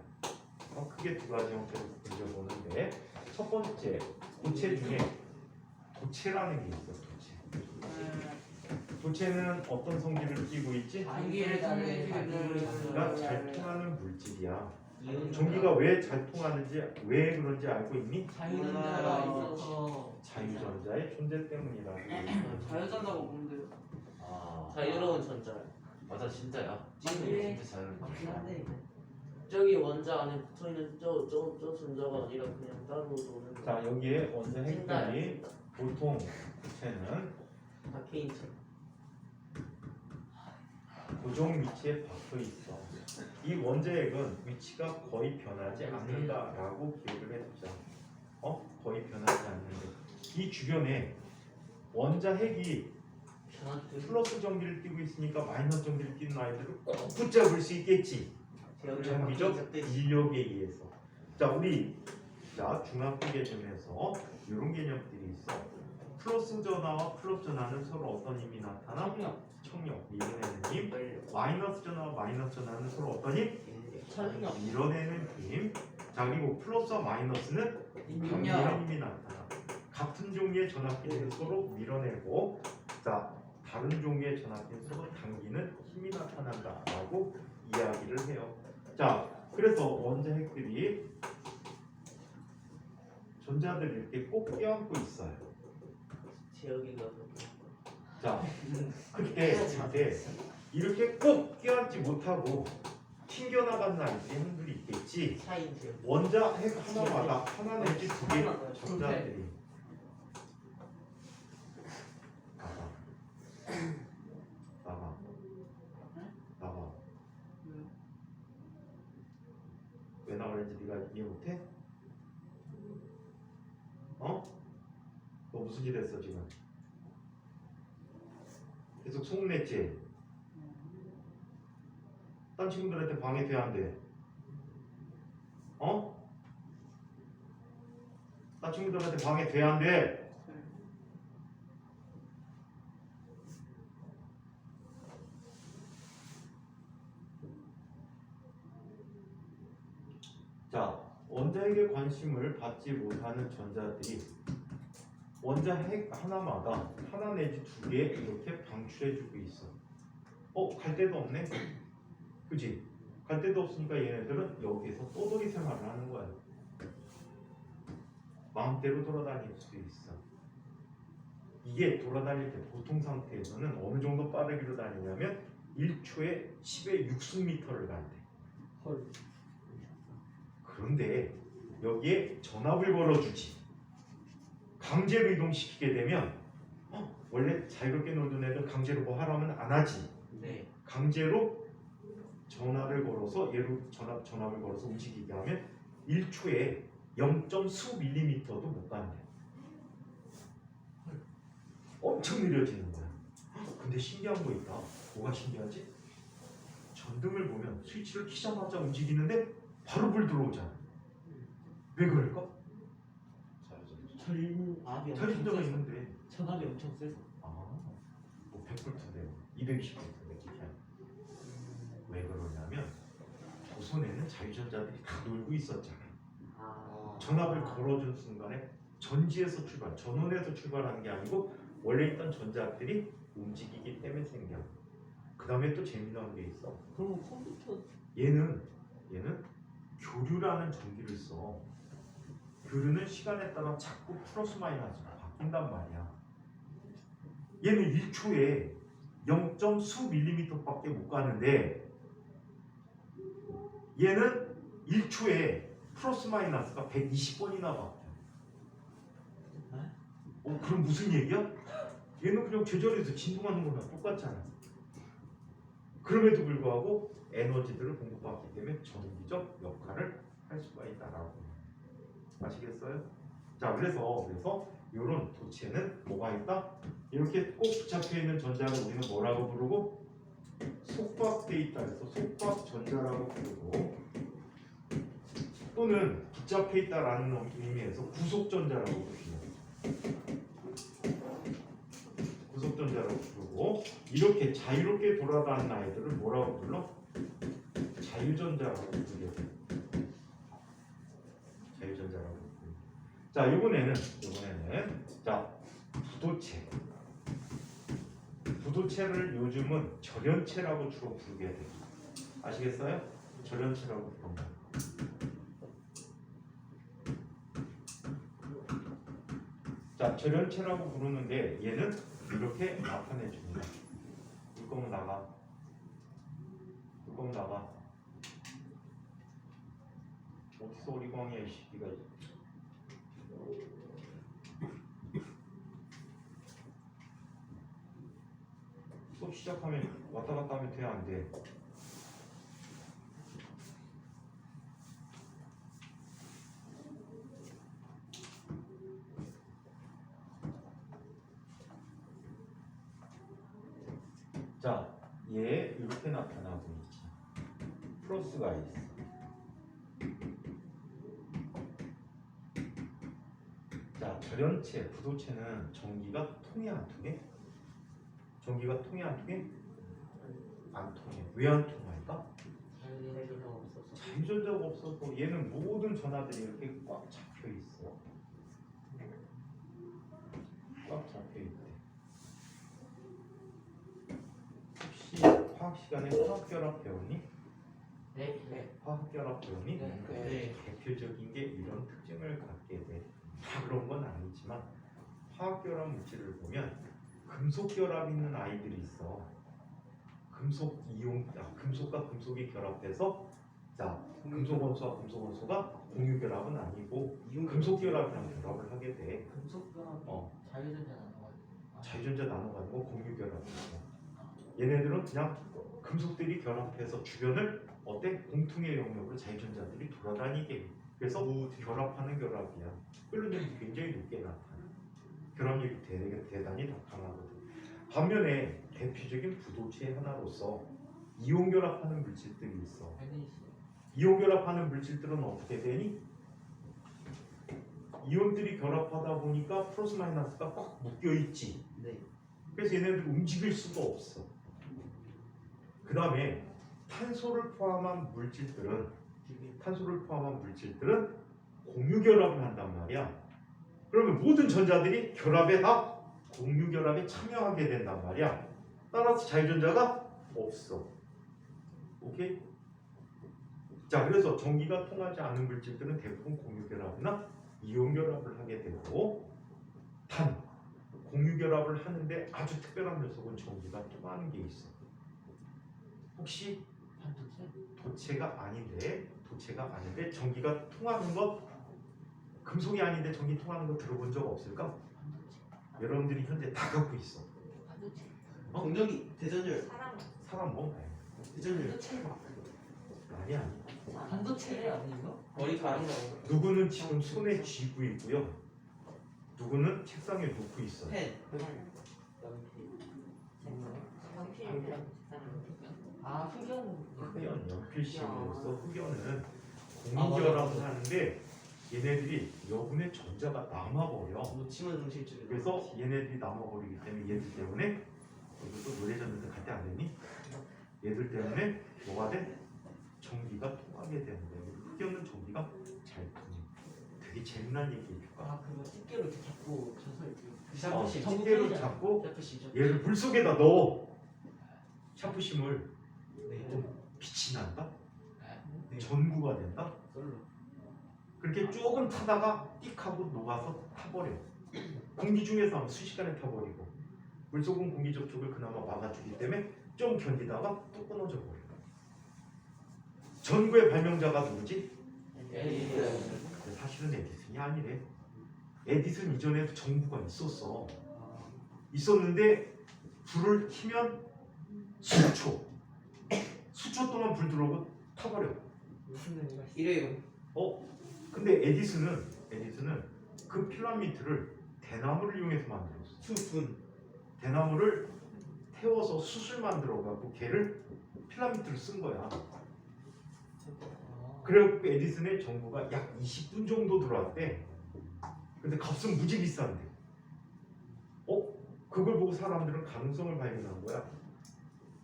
S3: 크게 두 가지 형태로 구분 지어 보는데 첫 번째 고체 중에 도체라는 게 있어. 도체는 어떤 성질을 띠고 있지?
S5: 전기를
S3: 전기가 잘 통하는 물질이야.
S1: 이온
S3: 전기가 왜 잘 통하는지 왜 그런지 알고 있니?
S2: 자유전자가 있어서
S3: 자유전자의 존재 때문이라고.
S5: 자유전자가 뭔데요?
S4: 아,
S1: 자유로운 전자.
S4: 맞아 진짜야.
S2: 예.
S4: 진짜 잘.
S2: 맞긴 한데
S1: 저기 원자 안에 붙어 있는 저 전자가 아니라 그냥 따로 노는 거.
S3: 자, 여기에 원자
S1: 찐따야,
S3: 핵들이
S1: 찐따.
S3: 보통 고체는
S1: 다케인처럼.
S3: 고정 위치에 박혀 있어. 이 원자핵은 위치가 거의 변하지 않는다라고 기억을 해두자. 거의 변하지 않는데 이 주변에 원자핵이
S1: 변화도
S3: 플러스 전기를 띠고 있으니까 마이너스 전기를 띠는 아이들을 꼭 붙잡을 수 있겠지. 정기적 인력에 의해서. 자, 우리 중학교 개념에서 이런 개념들이 있어. 플러스 전하와 플러스 전하는 서로 어떤 힘이 나타나? 청력, 밀어내는 힘. 마이너스 전하와 마이너스 전하는 서로 어떤 힘?
S1: 철력.
S3: 밀어내는 힘. 자, 그리고 플러스와 마이너스는 당기는 힘이 나타나. 같은 종류의 전압기는 서로 밀어내고, 자, 다른 종류의 전압기는 서로 당기는 힘이 나타난다라고 이야기를 해요. 자, 그래서 원자핵들이 전자들을 이렇게 꼭 껴안고 있어요.
S1: 제어기가
S3: 자, 그때 이렇게 꼭 껴안지 못하고 튕겨나가는 아이들이 한둘이 있겠지.
S1: 차인 제어.
S3: 원자핵 하나마다 하나 내지 두 개 전자들이 나가. 왜 나가는지 네가 이해 못해? 너 무슨 일 했어 지금? 계속 소문냈지? 딴 친구들한테 방해돼 안 돼? 딴 친구들한테 방해돼 안 돼? 자, 원자핵에 관심을 받지 못하는 전자들이 원자핵 하나마다 하나 내지 두 개 이렇게 방출해주고 있어. 갈 데도 없네? 그지? 갈 데도 없으니까 얘네들은 여기서 떠돌이 생활을 하는 거야. 마음대로 돌아다닐 수 있어. 이게 돌아다닐 때 보통 상태에서는 어느 정도 빠르기로 다니냐면 1초에 10의 60m를 간대.
S2: 헐.
S3: 그런데 여기에 전압을 걸어주지. 강제로 이동시키게 되면 원래 자유롭게 놀던 애들 강제로 뭐 하라면 안 하지.
S1: 네.
S3: 강제로 전압을 걸어서 전압을 걸어서 움직이게 하면 1초에 0.수 밀리미터도 못 간대. 엄청 느려지는 거야. 근데 신기한 거 있다. 뭐가 신기하지? 전등을 보면 스위치를 키자마자 움직이는데 바로 불 들어오잖아. 왜 그럴까?
S2: 전압이 엄청
S3: 자유전자가
S2: 세서.
S3: 있는데
S2: 전압이 엄청 세서.
S3: 뭐 100V인데요. 220V인데 기타. 왜 그러냐면 조선에는 자유전자들이 다 놀고 있었잖아. 전압을 걸어준 순간에 전지에서 출발, 전원에서 출발하는 게 아니고 원래 있던 전자들이 움직이기 때문에 생겨. 그 다음에 또 재미난 게 있어.
S2: 그럼 컴퓨터
S3: 얘는 교류라는 전기를 써. 교류는 시간에 따라 자꾸 플러스 마이너스로 바뀐단 말이야. 얘는 1초에 0.수 밀리미터밖에 못 가는데 얘는 1초에 플러스 마이너스가 120번이나 바뀌어. 그럼 무슨 얘기야? 얘는 그냥 제자리에서 진동하는 거랑 똑같잖아. 그럼에도 불구하고 에너지들을 공급받기 때문에 전기적 역할을 할 수가 있다라고. 아시겠어요? 자, 그래서 이런 도체는 뭐가 있다? 이렇게 꼭 붙잡혀 있는 전자를 우리는 뭐라고 부르고? 속박돼 있다 해서 속박 전자라고 부르고, 또는 붙잡혀 있다라는 의미에서 구속 전자라고 부릅니다. 구속 전자라고 부르고, 이렇게 자유롭게 돌아다니는 아이들을 뭐라고 불러? 자유전자라고 부르게 돼. 자유전자라고 부르고. 자, 이번에는 자, 부도체를 요즘은 절연체라고 주로 부르게 돼. 아시겠어요? 절연체라고 부릅니다. 자, 절연체라고 부르는데 얘는 이렇게 나타내 줍니다. 뚜껑 나가. 어디서 오리광이야 이 새끼가. 수업 시작하면 왔다 갔다 하면 돼, 안 돼? 자, 얘 이렇게 나타나고 있지. 플러스가 있어. 자, 절연체, 부도체는 전기가 통해 안 통해? 전기가 통해 안 통해? 안 통해. 왜 안 통할까?
S2: 자유전자가 없어서.
S3: 자유전자가 없어서 얘는 모든 전하들이 이렇게 꽉 잡혀 있어. 꽉 잡혀 있대. 혹시 화학 시간에 화학결합 배웠니?
S2: 네.
S3: 화학결합 배웠니?
S2: 네.
S3: 대표적인 게 이런 특징을 갖게 돼. 다 그런 건 아니지만 화학결합 물질을 보면 금속결합 있는 아이들이 있어. 금속과 금속이 결합해서, 자, 금속원소와 금속원소가 공유결합은 아니고 금속결합이랑 결합을 하게 돼.
S2: 금속결합이 자유전자 나눠가지고.
S3: 자유전자 나눠가지고 공유결합이고, 얘네들은 그냥 금속들이 결합해서 주변을 공통의 영역으로 자유전자들이 돌아다니게 해. 그래서 결합하는 결합이야. 흘러내리기 굉장히 높게 나타나. 결합력이 대단히 강하거든. 반면에 대표적인 부도체의 하나로서 이온 결합하는 물질들이 있어. 이온 결합하는 물질들은 어떻게 되니? 이온들이 결합하다 보니까 플러스 마이너스가 꽉 묶여 있지.
S2: 네.
S3: 그래서 얘네들 움직일 수가 없어. 그 다음에 탄소를 포함한 물질들은 공유 결합을 한단 말이야. 그러면 모든 전자들이 결합에 다 공유 결합에 참여하게 된단 말이야. 따라서 자유전자가 없어. 오케이? 자, 그래서 전기가 통하지 않는 물질들은 대부분 공유 결합이나 이온 결합을 하게 되고, 단 공유 결합을 하는데 아주 특별한 녀석은 전기가 통하는 게 있어. 혹시 도체가 아닌데 전기가 통하는 것, 금속이 아닌데 전기 통하는 거 들어본 적 없을까? 여러분들이 현재 다 갖고 있어.
S1: 공력이 대전율.
S3: 사람 뭐?
S1: 대전율.
S3: 아니야.
S2: 반도체 아닌가?
S1: 머리카락이라고.
S3: 누구는 지금 손에 쥐고 있고요. 누구는 책상에 놓고 있어요.
S1: 펜.
S2: 아 흑연.
S3: 흑연, 연필식으로서 흑연은 공유결합을 하는데 얘네들이 여분의 전자가 남아버려.
S1: 놓치면 정실줄.
S3: 그래서 얘네들이 남아버리기 때문에 얘들 때문에 이것도 노래 졌는데 같이 안 됐니? 얘들 때문에 뭐가 돼? 전기가 통하게 되는데 흑연은 전기가 잘 통해. 되게 재미난 얘기 해줄까?
S2: 아 그거 집게로 이렇게 잡고 셔서
S3: 샤프심
S2: 전구
S3: 집게로
S2: 털리잖아.
S3: 잡고
S2: 샤프심.
S3: 얘를 물 속에다 넣어. 샤프심을
S1: 네.
S3: 좀 빛이 난다?
S1: 네.
S3: 전구가 된다?
S1: 솔로.
S3: 그렇게 조금 타다가 띡 하고 녹아서 타버려. 공기 중에서 하면 순식간에 타버리고, 물속은 공기 접촉을 그나마 막아주기 때문에 좀 견디다가 또 끊어져 버려. 전구의 발명자가 누구지? 사실은 에디슨이 아니래. 에디슨 이전에도 전구가 있었어. 있었는데 불을 켜면 수초 동안 불 들어오고 타버려.
S2: 무슨 의미가 있어?
S1: 일회용.
S3: 근데 에디슨은 그 필라멘트를 대나무를 이용해서 만들었어.
S1: 수분.
S3: 대나무를 태워서 숯을 만들어 갖고 걔를 필라멘트를 쓴 거야. 그래갖고 에디슨의 전구가 약 20분 정도 들어왔대. 근데 값은 무지 비싼데. 그걸 보고 사람들은 가능성을 발견한 거야.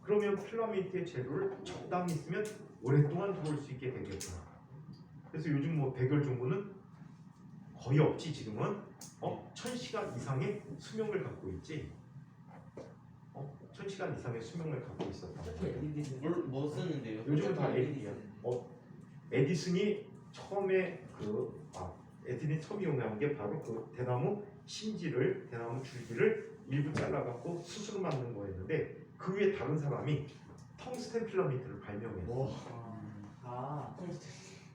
S3: 그러면 필라멘트의 재료를 적당히 쓰면 오랫동안 들어올 수 있게 되겠구나. 그래서 요즘 뭐 백열 전구는 거의 없지. 지금은 1000시간 이상의 수명을 갖고 있지. 1000시간 이상의 수명을 갖고 있었다.
S1: 뭐 쓰는데요?
S3: 요즘은 다 LED야. 에디슨이 처음에 에디슨이 처음 이용한 게 바로 그 대나무 줄기를 일부 잘라갖고 숯으로 만든 거였는데, 그 위에 다른 사람이 텅스텐 필라멘트를 발명했어.
S2: 아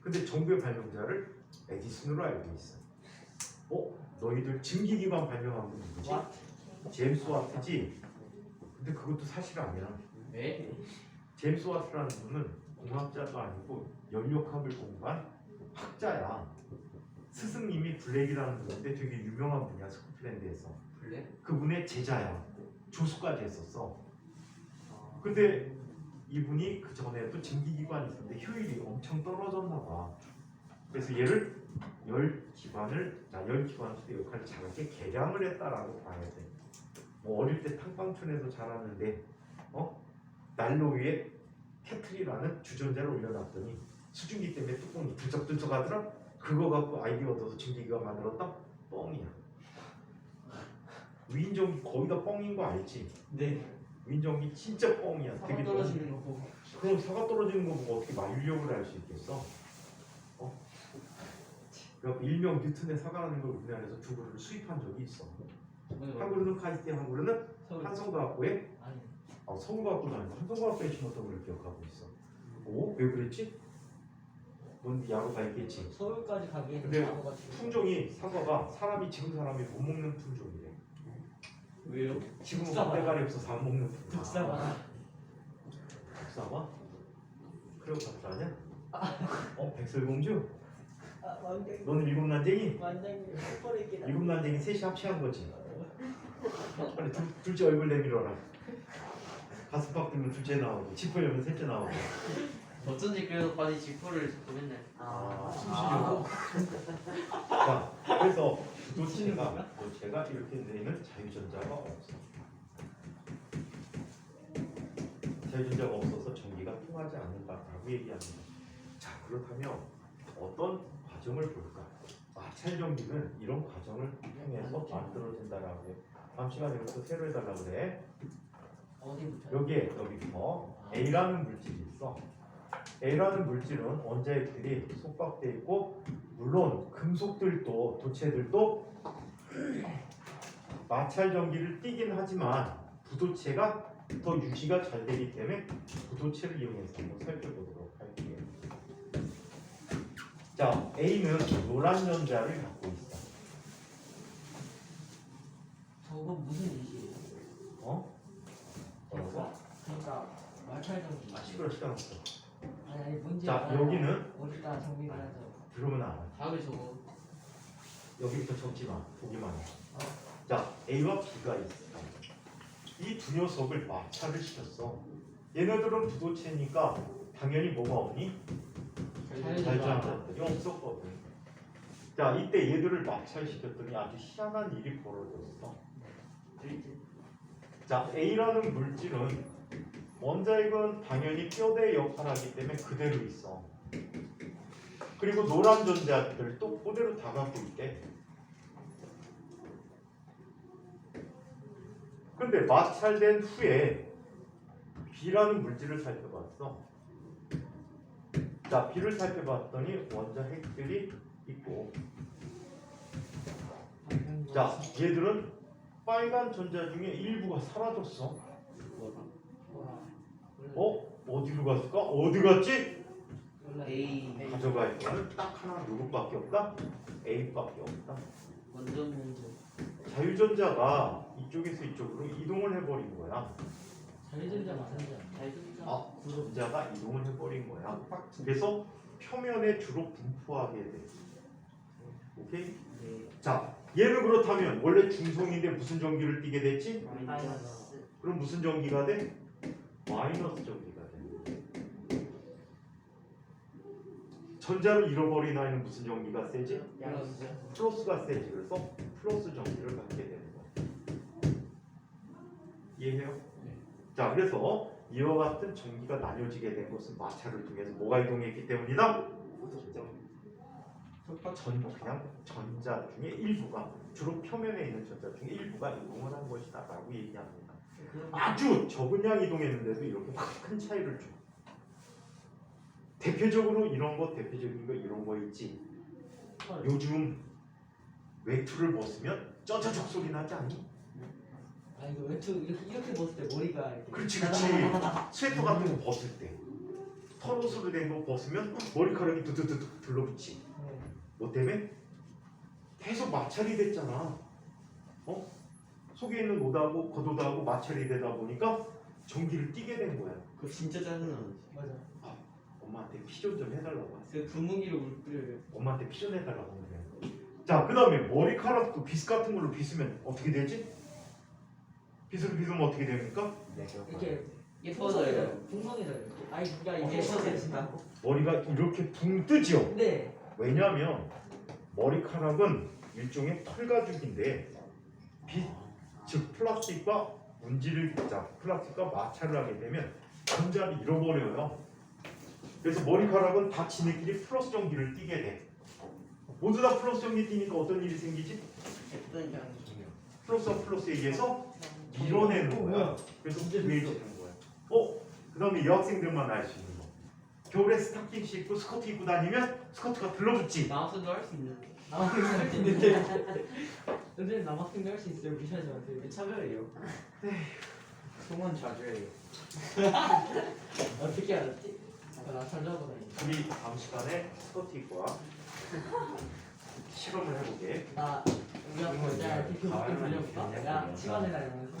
S3: 근데 전구의 발명자를 에디슨으로 알고 있어. 너희들 증기기관 발명한 분 누구지? 제임스 와트지. 근데 그것도 사실 아니야.
S1: 네.
S3: 제임스 와트라는 분은 공학자도 아니고 연력학을 공부한 학자야. 스승님이 블랙이라는 분인데 되게 유명한 분이야, 스코틀랜드에서.
S1: 블랙?
S3: 그분의 제자야. 조수까지 했었어. 근데 이분이 그 전에도 증기기관이 있었는데 효율이 엄청 떨어졌나 봐. 그래서 얘를 열기관수의 역할을 잘하게 개량을 했다라고 봐야 돼. 뭐 어릴 때 탕방촌에서 자랐는데 난로 위에 케틀이라는 주전자를 올려놨더니 수증기 때문에 뚜껑이 들쩍들쩍 하더라. 그거 갖고 아이디어 얻어서 증기기관 만들었다? 뻥이야. 위인전기 거의 다 뻥인 거 알지?
S1: 네.
S3: 위인전기 진짜 뻥이야.
S1: 사과 떨어지는 거 보고.
S3: 그럼 사과 떨어지는 거 보고 어떻게 만유력을 알 수 있겠어? 그러니까 일명 뉴턴의 사과라는 걸 우리나라에서 두 그루를 수입한 적이 있어. 한 그루는 카이스트, 한 그루는 한성과학고에
S2: 아니
S3: 성과학고는 아니고 한성과학고에 심었던 걸 기억하고 있어. 왜 그랬지? 넌 야구 가 있겠지.
S2: 서울까지 가기에는
S3: 근데
S2: 가가지고
S3: 품종이 사과가 지금 사람이 못 먹는 품종이래.
S1: 왜요?
S3: 지금은
S2: 국사과.
S3: 막대가리 없어서 안 먹는 품종.
S2: 국사가
S3: 국사과? 크레오파트라냐? 백설공주?
S2: 완전
S3: 너는 일곱 난쟁이?
S2: 완전 헛버리기다.
S3: 일곱 난쟁이 셋이 합체한 거지. 빨리 둘째 얼굴 내밀어라. 가슴팍 들면 둘째 나오고, 지퍼 열면 셋째 나오고.
S1: 어쩐지 그래서 바지 지퍼를 자꾸 맨날.
S3: 숨쉬려고. 자, 그래서 도체가 이렇게 내리면 자유전자가 없어. 자유전자가 없어서 전기가 통하지 않는다라고 얘기합니다. 자, 그렇다면 어떤 과정을 볼까? 마찰 전기는 이런 과정을 통해서 만들어진다라고 해요. 다음 시간에 이것도 새로 해달라고 그래.
S2: 어디부터?
S3: 여기 A라는 물질이 있어. A라는 물질은 원자핵들이 속박되어 있고 물론 금속들도 도체들도 마찰 전기를 띠긴 하지만 부도체가 더 유지가 잘 되기 때문에 부도체를 이용해서 한번 살펴보도록 할게요. 자, A는 노란 전자를 갖고 있어.
S2: 저거 무슨 뜻이에요?
S3: 어? 뭐라고?
S2: 그러니까 마찰정기.
S3: 시끄러 시간 없어.
S2: 아니 뭔지
S3: 자,
S2: 알아요.
S3: 여기는
S2: 어디다 정리를 하죠?
S3: 그러면 알아.
S1: 답이 저거.
S3: 여기부터 적지 마. 보기만 해. 자, A와 B가 있어. 이 두 녀석을 마찰을 시켰어. 얘네들은 부도체니까 당연히 뭐가 없니? 잘전자들이 없었거든. 자, 이때 얘들을 마찰시켰더니 아주 희한한 일이 벌어졌어. 자, A라는 물질은 원자핵은 당연히 뼈대의 역할을 하기 때문에 그대로 있어. 그리고 노란 전자들도 그대로 다 갖고 있대. 근데 마찰된 후에 B라는 물질을 살펴봤어. 자, B를 살펴봤더니 원자핵들이 있고, 자, 얘들은 빨간 전자 중에 일부가 사라졌어. 어디로 갔을까? 어디 갔지?
S1: A
S3: 가져가 있거든. 딱 하나 누구밖에 없다? A밖에 없다.
S1: 완전 문제.
S3: 자유전자가 이쪽에서 이쪽으로 이동을 해버린 거야.
S2: 자유전자 맞는지
S3: 아, 전자가 이동을 해버린 거야. 그래서 표면에 주로 분포하게 돼. 오케이? 자, 얘는 그렇다면 원래 중성인데 무슨 전기를 띠게 됐지? 그럼 무슨 전기가 돼? 마이너스 전기가 돼. 전자를 잃어버린 아이는 무슨 전기가 세지? 플러스가 세지. 그래서 플러스 전기를 갖게 되는 거야. 이해해요? 자, 그래서 이와 같은 전기가 나뉘어지게 된 것은 마찰을 통해서 뭐가 이동했기 때문이다? 그냥 전자 중에 일부가, 주로 표면에 있는 전자 중에 일부가 이동을 한 것이다 라고 얘기합니다. 아주 적은 양 이동했는데도 이렇게 큰 차이를 줘. 대표적으로 이런 거, 대표적인 거 이런 거 있지. 요즘 외투를 벗으면 쩌저적 소리 나지 않니?
S2: 아 이거 외투 이렇게 벗을 때 머리가 이렇게
S3: 그렇지. 스웨터 같은 거 벗을 때 털옷으로 된 거 벗으면 머리카락이 두두두둑 들러붙지.
S2: 네.
S3: 뭐 때문에? 계속 마찰이 됐잖아. 속에 있는 옷하고 겉옷하고 마찰이 되다 보니까 전기를 띠게 된 거야.
S1: 그거 진짜 짜증나.
S2: 맞아.
S3: 엄마한테 피존 좀 해달라고 하세요.
S1: 그 분무기로 물 뿌려요.
S3: 엄마한테 피존 해달라고 하세요. 자, 그 다음에 머리카락도 빗 같은 걸로 빗으면 어떻게 되지? 빗으로 빗으면 어떻게 됩니까?
S2: 이렇게
S1: 예뻐져요.
S2: 풍성해져요. 이렇게. 아니 그러니까 이게
S1: 예뻐져진다고?
S3: 머리가 이렇게 붕 뜨죠.
S2: 네.
S3: 왜냐하면 머리카락은 일종의 털가죽인데 즉 플라스틱과 문지를 플라스틱과 마찰을 하게 되면 전자를 잃어버려요. 그래서 머리카락은 다 지네끼리 플러스 전기를 띠게 돼. 모두 다 플러스 전기 띠니까 어떤 일이 생기지?
S1: 예쁜 향이.
S3: 플러스와 플러스에 의해서 밀어내는 거야. 그래서 구해지는 거야. 그 다음에 여학생들만 알 수 있는 거. 겨울에 스타킹 신고 스커트 입고 다니면 스커트가 들러붙지.
S1: 남학생도 할 수 있는.
S2: 남학생도 할 수 있는데 선생님 남학생도 할 수 있어요. 무시하지 마세요.
S1: 왜 차별해요?
S4: 소문 자주 해요.
S2: 어떻게 알았지? 나 찾아보다
S3: 우리 다음 시간에 스커트 입고 와. 실험을 해보게.
S2: 나 우리 학교 야 대표 몇개 돌려볼까? 야 치마내라 이러면서